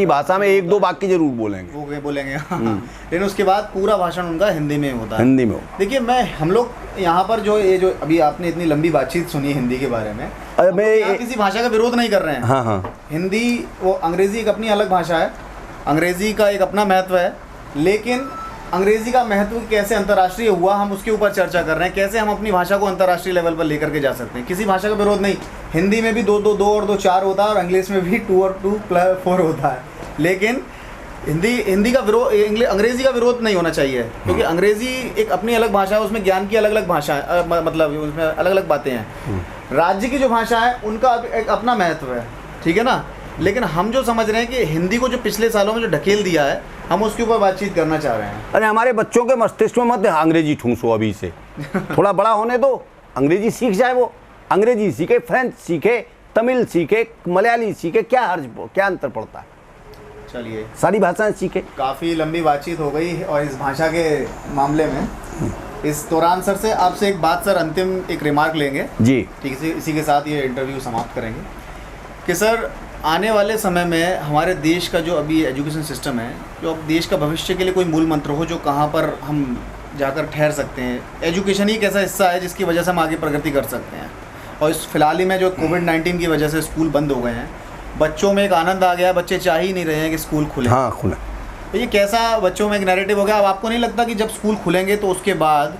भाषा में एक दो वाक्य जरूर बोलेंगे, वो बोलेंगे लेकिन उसके बाद पूरा भाषण उनका हिंदी में होता है। हिंदी में देखिए, हम लोग यहाँ पर जो अभी आपने इतनी लंबी बातचीत सुनी हिंदी के बारे में, मैं किसी भाषा का विरोध नहीं कर रहे हैं। हाँ। हिंदी, वो अंग्रेजी एक अपनी अलग भाषा है, अंग्रेजी का एक अपना महत्व है, लेकिन अंग्रेजी का महत्व कैसे अंतर्राष्ट्रीय हुआ, हम उसके ऊपर चर्चा कर रहे हैं। कैसे हम अपनी भाषा को अंतर्राष्ट्रीय लेवल पर लेकर के जा सकते हैं। किसी भाषा का विरोध नहीं, हिंदी में भी 2 और 2 4 होता है, और इंग्लिश में भी 2 और 2 4 होता है, लेकिन हिंदी का विरोध, अंग्रेजी का विरोध नहीं होना चाहिए, क्योंकि अंग्रेजी एक अपनी अलग भाषा है, उसमें ज्ञान की अलग अलग भाषा है, मतलब उसमें अलग अलग बातें हैं। राज्य की जो भाषा है उनका एक अपना महत्व है, ठीक है ना। लेकिन हम जो समझ रहे हैं कि हिंदी को जो पिछले सालों में जो ढकेल दिया है, हम उसके ऊपर बातचीत करना चाह रहे हैं। अरे हमारे बच्चों के मस्तिष्क में मत अंग्रेजी ठूंसो अभी से, थोड़ा बड़ा होने दो, अंग्रेजी सीख जाए, वो अंग्रेजी सीखे, फ्रेंच सीखे, तमिल सीखे, मलयाली सीखे, क्या अंतर पड़ता है। चलिए, सारी भाषाएं सीखे। काफ़ी लंबी बातचीत हो गई और इस भाषा के मामले में इस दौरान सर से आपसे एक बात, सर अंतिम एक रिमार्क लेंगे जी, ठीक है, इसी के साथ ये इंटरव्यू समाप्त करेंगे कि सर आने वाले समय में हमारे देश का जो अभी एजुकेशन सिस्टम है, जो अब देश का भविष्य के लिए कोई मूल मंत्र हो, जो कहाँ पर हम जाकर ठहर सकते हैं। एजुकेशन ही एक ऐसा हिस्सा है जिसकी वजह से हम आगे प्रगति कर सकते हैं। और इस फिलहाल ही में जो कोविड-19 की वजह से स्कूल बंद हो गए हैं, बच्चों में एक आनंद आ गया, बच्चे चाह ही नहीं रहे हैं कि स्कूल खुले। हाँ, खुले। तो ये कैसा बच्चों में एक नैरेटिव हो गया। अब आपको नहीं लगता कि जब स्कूल खुलेंगे तो उसके बाद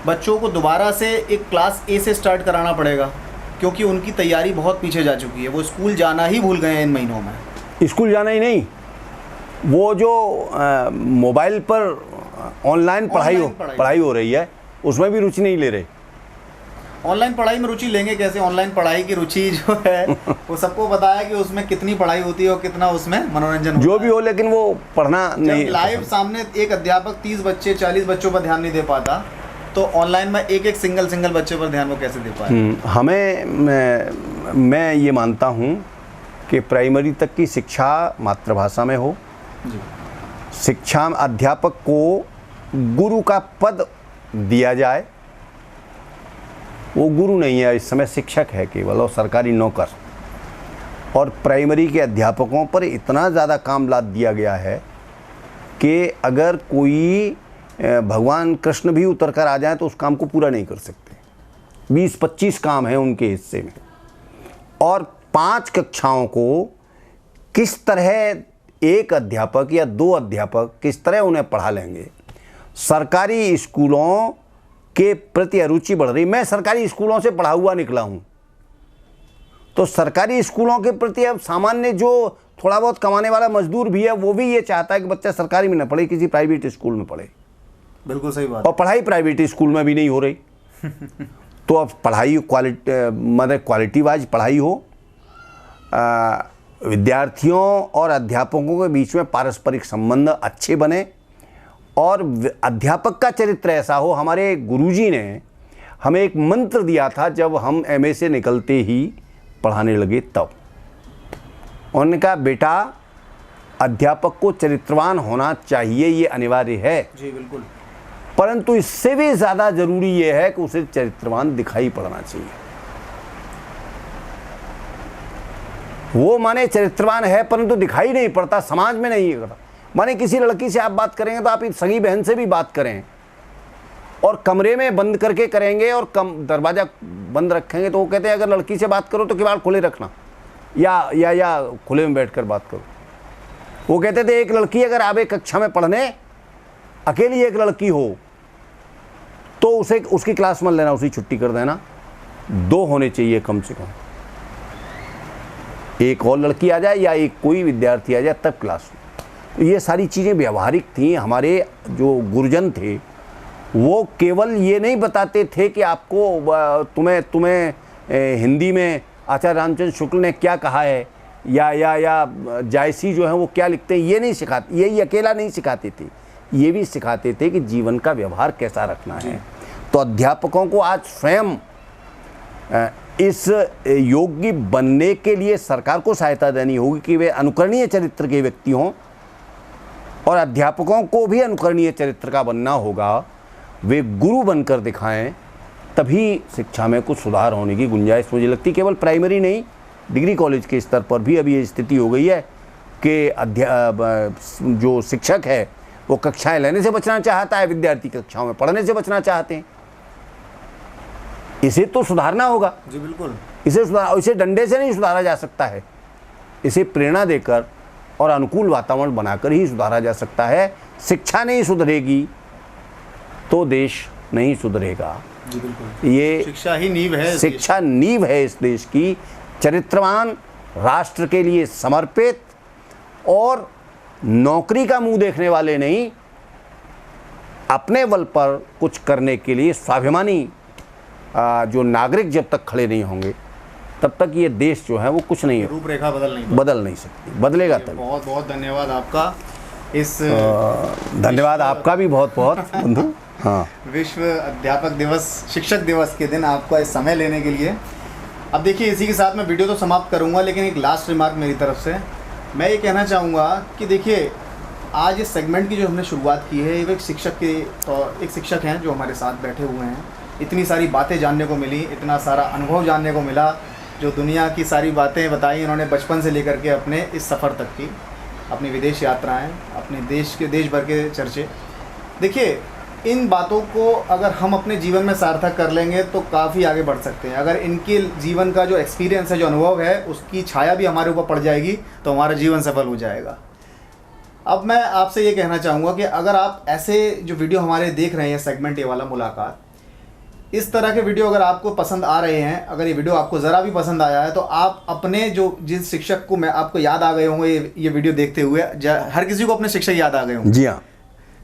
बच्चों को दोबारा से एक क्लास ए से स्टार्ट कराना पड़ेगा, क्योंकि उनकी तैयारी बहुत पीछे जा चुकी है, वो स्कूल जाना ही भूल गए हैं इन महीनों में। स्कूल जाना ही नहीं, वो जो मोबाइल पर ऑनलाइन पढ़ाई हो रही है उसमें भी रुचि नहीं ले रहे। ऑनलाइन पढ़ाई में रुचि लेंगे कैसे? ऑनलाइन पढ़ाई की रुचि जो है वो सबको बताया कि उसमें कितनी पढ़ाई होती है और कितना उसमें मनोरंजन होता जो भी हो, लेकिन वो पढ़ना नहीं। लाइव सामने एक अध्यापक 30 बच्चे 40 बच्चों पर ध्यान नहीं दे पाता, तो ऑनलाइन में एक सिंगल बच्चे पर ध्यान वो कैसे दे पाए? मैं ये मानता हूँ कि प्राइमरी तक की शिक्षा मातृभाषा में हो। शिक्षा अध्यापक को गुरु का पद दिया जाए। वो गुरु नहीं है, इस समय शिक्षक है केवल और सरकारी नौकर। और प्राइमरी के अध्यापकों पर इतना ज़्यादा काम लाद दिया गया है कि अगर कोई भगवान कृष्ण भी उतर कर आ जाए तो उस काम को पूरा नहीं कर सकते। 20-25 काम हैं उनके हिस्से में, और 5 कक्षाओं को किस तरह एक अध्यापक या 2 अध्यापक किस तरह उन्हें पढ़ा लेंगे। सरकारी स्कूलों के प्रति अरुचि बढ़ रही। मैं सरकारी स्कूलों से पढ़ा हुआ निकला हूँ, तो सरकारी स्कूलों के प्रति अब सामान्य जो थोड़ा बहुत कमाने वाला मजदूर भी है वो भी ये चाहता है कि बच्चा सरकारी में न पढ़े, किसी प्राइवेट स्कूल में पढ़े। बिल्कुल सही बात। और पढ़ाई प्राइवेट स्कूल में भी नहीं हो रही। तो अब पढ़ाई क्वालिटी वाइज पढ़ाई हो, विद्यार्थियों और अध्यापकों के बीच में पारस्परिक संबंध अच्छे बने, और अध्यापक का चरित्र ऐसा हो। हमारे गुरुजी ने हमें एक मंत्र दिया था जब हम एमए से निकलते ही पढ़ाने लगे तब। उन्होंने कहा, बेटा अध्यापक को चरित्रवान होना चाहिए, ये अनिवार्य है। जी बिल्कुल। परंतु इससे भी ज़्यादा जरूरी ये है कि उसे चरित्रवान दिखाई पड़ना चाहिए। वो माने चरित्रवान है परंतु दिखाई नहीं पड़ता, समाज में नहीं करता। माने किसी लड़की से आप बात करेंगे तो आप सगी बहन से भी बात करें और कमरे में बंद करके करेंगे और दरवाज़ा बंद रखेंगे तो वो कहते हैं अगर लड़की से बात करो तो किवाड़ खुले रखना, या खुले में बैठकर बात करो। वो कहते थे एक लड़की अगर आवे कक्षा में पढ़ने, अकेली एक लड़की हो तो उसे उसकी क्लास में लेना, उसी छुट्टी कर देना। 2 होने चाहिए कम से कम, एक और लड़की आ जाए या एक कोई विद्यार्थी आ जाए तब क्लास। तो ये सारी चीज़ें व्यवहारिक थी। हमारे जो गुरुजन थे वो केवल ये नहीं बताते थे कि आपको तुम्हें हिंदी में आचार्य रामचंद्र शुक्ल ने क्या कहा है या जायसी जो है वो क्या लिखते हैं, ये नहीं सिखाते। यही अकेला नहीं सिखाते थे, ये भी सिखाते थे कि जीवन का व्यवहार कैसा रखना है। तो अध्यापकों को आज स्वयं इस योग्य बनने के लिए सरकार को सहायता देनी होगी कि वे अनुकरणीय चरित्र के व्यक्ति हों, और अध्यापकों को भी अनुकरणीय चरित्र का बनना होगा। वे गुरु बनकर दिखाएं, तभी शिक्षा में कुछ सुधार होने की गुंजाइश मुझे लगती। केवल प्राइमरी नहीं, डिग्री कॉलेज के स्तर पर भी अभी ये स्थिति हो गई है कि जो शिक्षक है वो कक्षाएं लेने से बचना चाहता है, विद्यार्थी कक्षाओं में पढ़ने से बचना चाहते हैं। इसे तो सुधारना होगा। जी बिल्कुल। इसे डंडे से नहीं सुधारा जा सकता है, इसे प्रेरणा देकर और अनुकूल वातावरण बनाकर ही सुधारा जा सकता है। शिक्षा नहीं सुधरेगी तो देश नहीं सुधरेगा। जी बिल्कुल। ये शिक्षा ही नींव है, शिक्षा नींव है इस देश की। चरित्रवान, राष्ट्र के लिए समर्पित और नौकरी का मुंह देखने वाले नहीं, अपने बल पर कुछ करने के लिए स्वाभिमानी जो नागरिक जब तक खड़े नहीं होंगे तब तक ये देश जो है वो कुछ नहीं, रूपरेखा बदल नहीं सकती। बदलेगा तब। बहुत बहुत धन्यवाद आपका इस धन्यवाद आपका भी बहुत बहुत बंधु। हाँ, विश्व अध्यापक दिवस, शिक्षक दिवस के दिन आपका इस समय लेने के लिए। अब देखिए, इसी के साथ मैं वीडियो तो समाप्त करूंगा, लेकिन एक लास्ट रिमार्क मेरी तरफ से मैं ये कहना चाहूँगा कि देखिए, आज इस सेगमेंट की जो हमने शुरुआत की है, वो एक शिक्षक हैं जो हमारे साथ बैठे हुए हैं। इतनी सारी बातें जानने को मिली, इतना सारा अनुभव जानने को मिला, जो दुनिया की सारी बातें बताई इन्होंने बचपन से लेकर के अपने इस सफ़र तक की, अपनी विदेश यात्राएं, अपने देश भर के चर्चे। देखिए, इन बातों को अगर हम अपने जीवन में सार्थक कर लेंगे तो काफ़ी आगे बढ़ सकते हैं। अगर इनके जीवन का जो एक्सपीरियंस है, जो अनुभव है, उसकी छाया भी हमारे ऊपर पड़ जाएगी तो हमारा जीवन सफल हो जाएगा। अब मैं आपसे ये कहना चाहूँगा कि अगर आप ऐसे जो वीडियो हमारे देख रहे हैं, सेगमेंट ये वाला मुलाकात, इस तरह के वीडियो अगर आपको पसंद आ रहे हैं, अगर ये वीडियो आपको ज़रा भी पसंद आया है, तो आप अपने जो जिस शिक्षक को मैं आपको याद आ गए होंगे ये वीडियो देखते हुए, हर किसी को अपने शिक्षक याद आ गए होंगे। जी हाँ।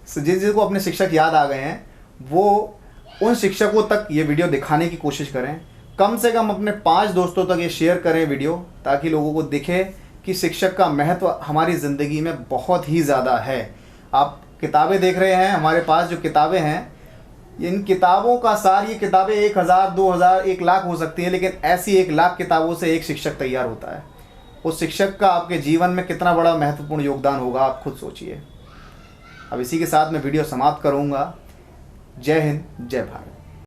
जिनको अपने शिक्षक याद आ गए हैं वो उन शिक्षकों तक ये वीडियो दिखाने की कोशिश करें। कम से कम अपने 5 दोस्तों तक ये शेयर करें वीडियो, ताकि लोगों को दिखे कि शिक्षक का महत्व हमारी ज़िंदगी में बहुत ही ज़्यादा है। आप किताबें देख रहे हैं, हमारे पास जो किताबें हैं, इन किताबों का सार, ये किताबें 1000, 2000, 1 लाख हो सकती हैं, लेकिन ऐसी 1 लाख किताबों से एक शिक्षक तैयार होता है। उस शिक्षक का आपके जीवन में कितना बड़ा महत्वपूर्ण योगदान होगा, आप खुद सोचिए। अब इसी के साथ मैं वीडियो समाप्त करूंगा। जय हिंद, जय भारत।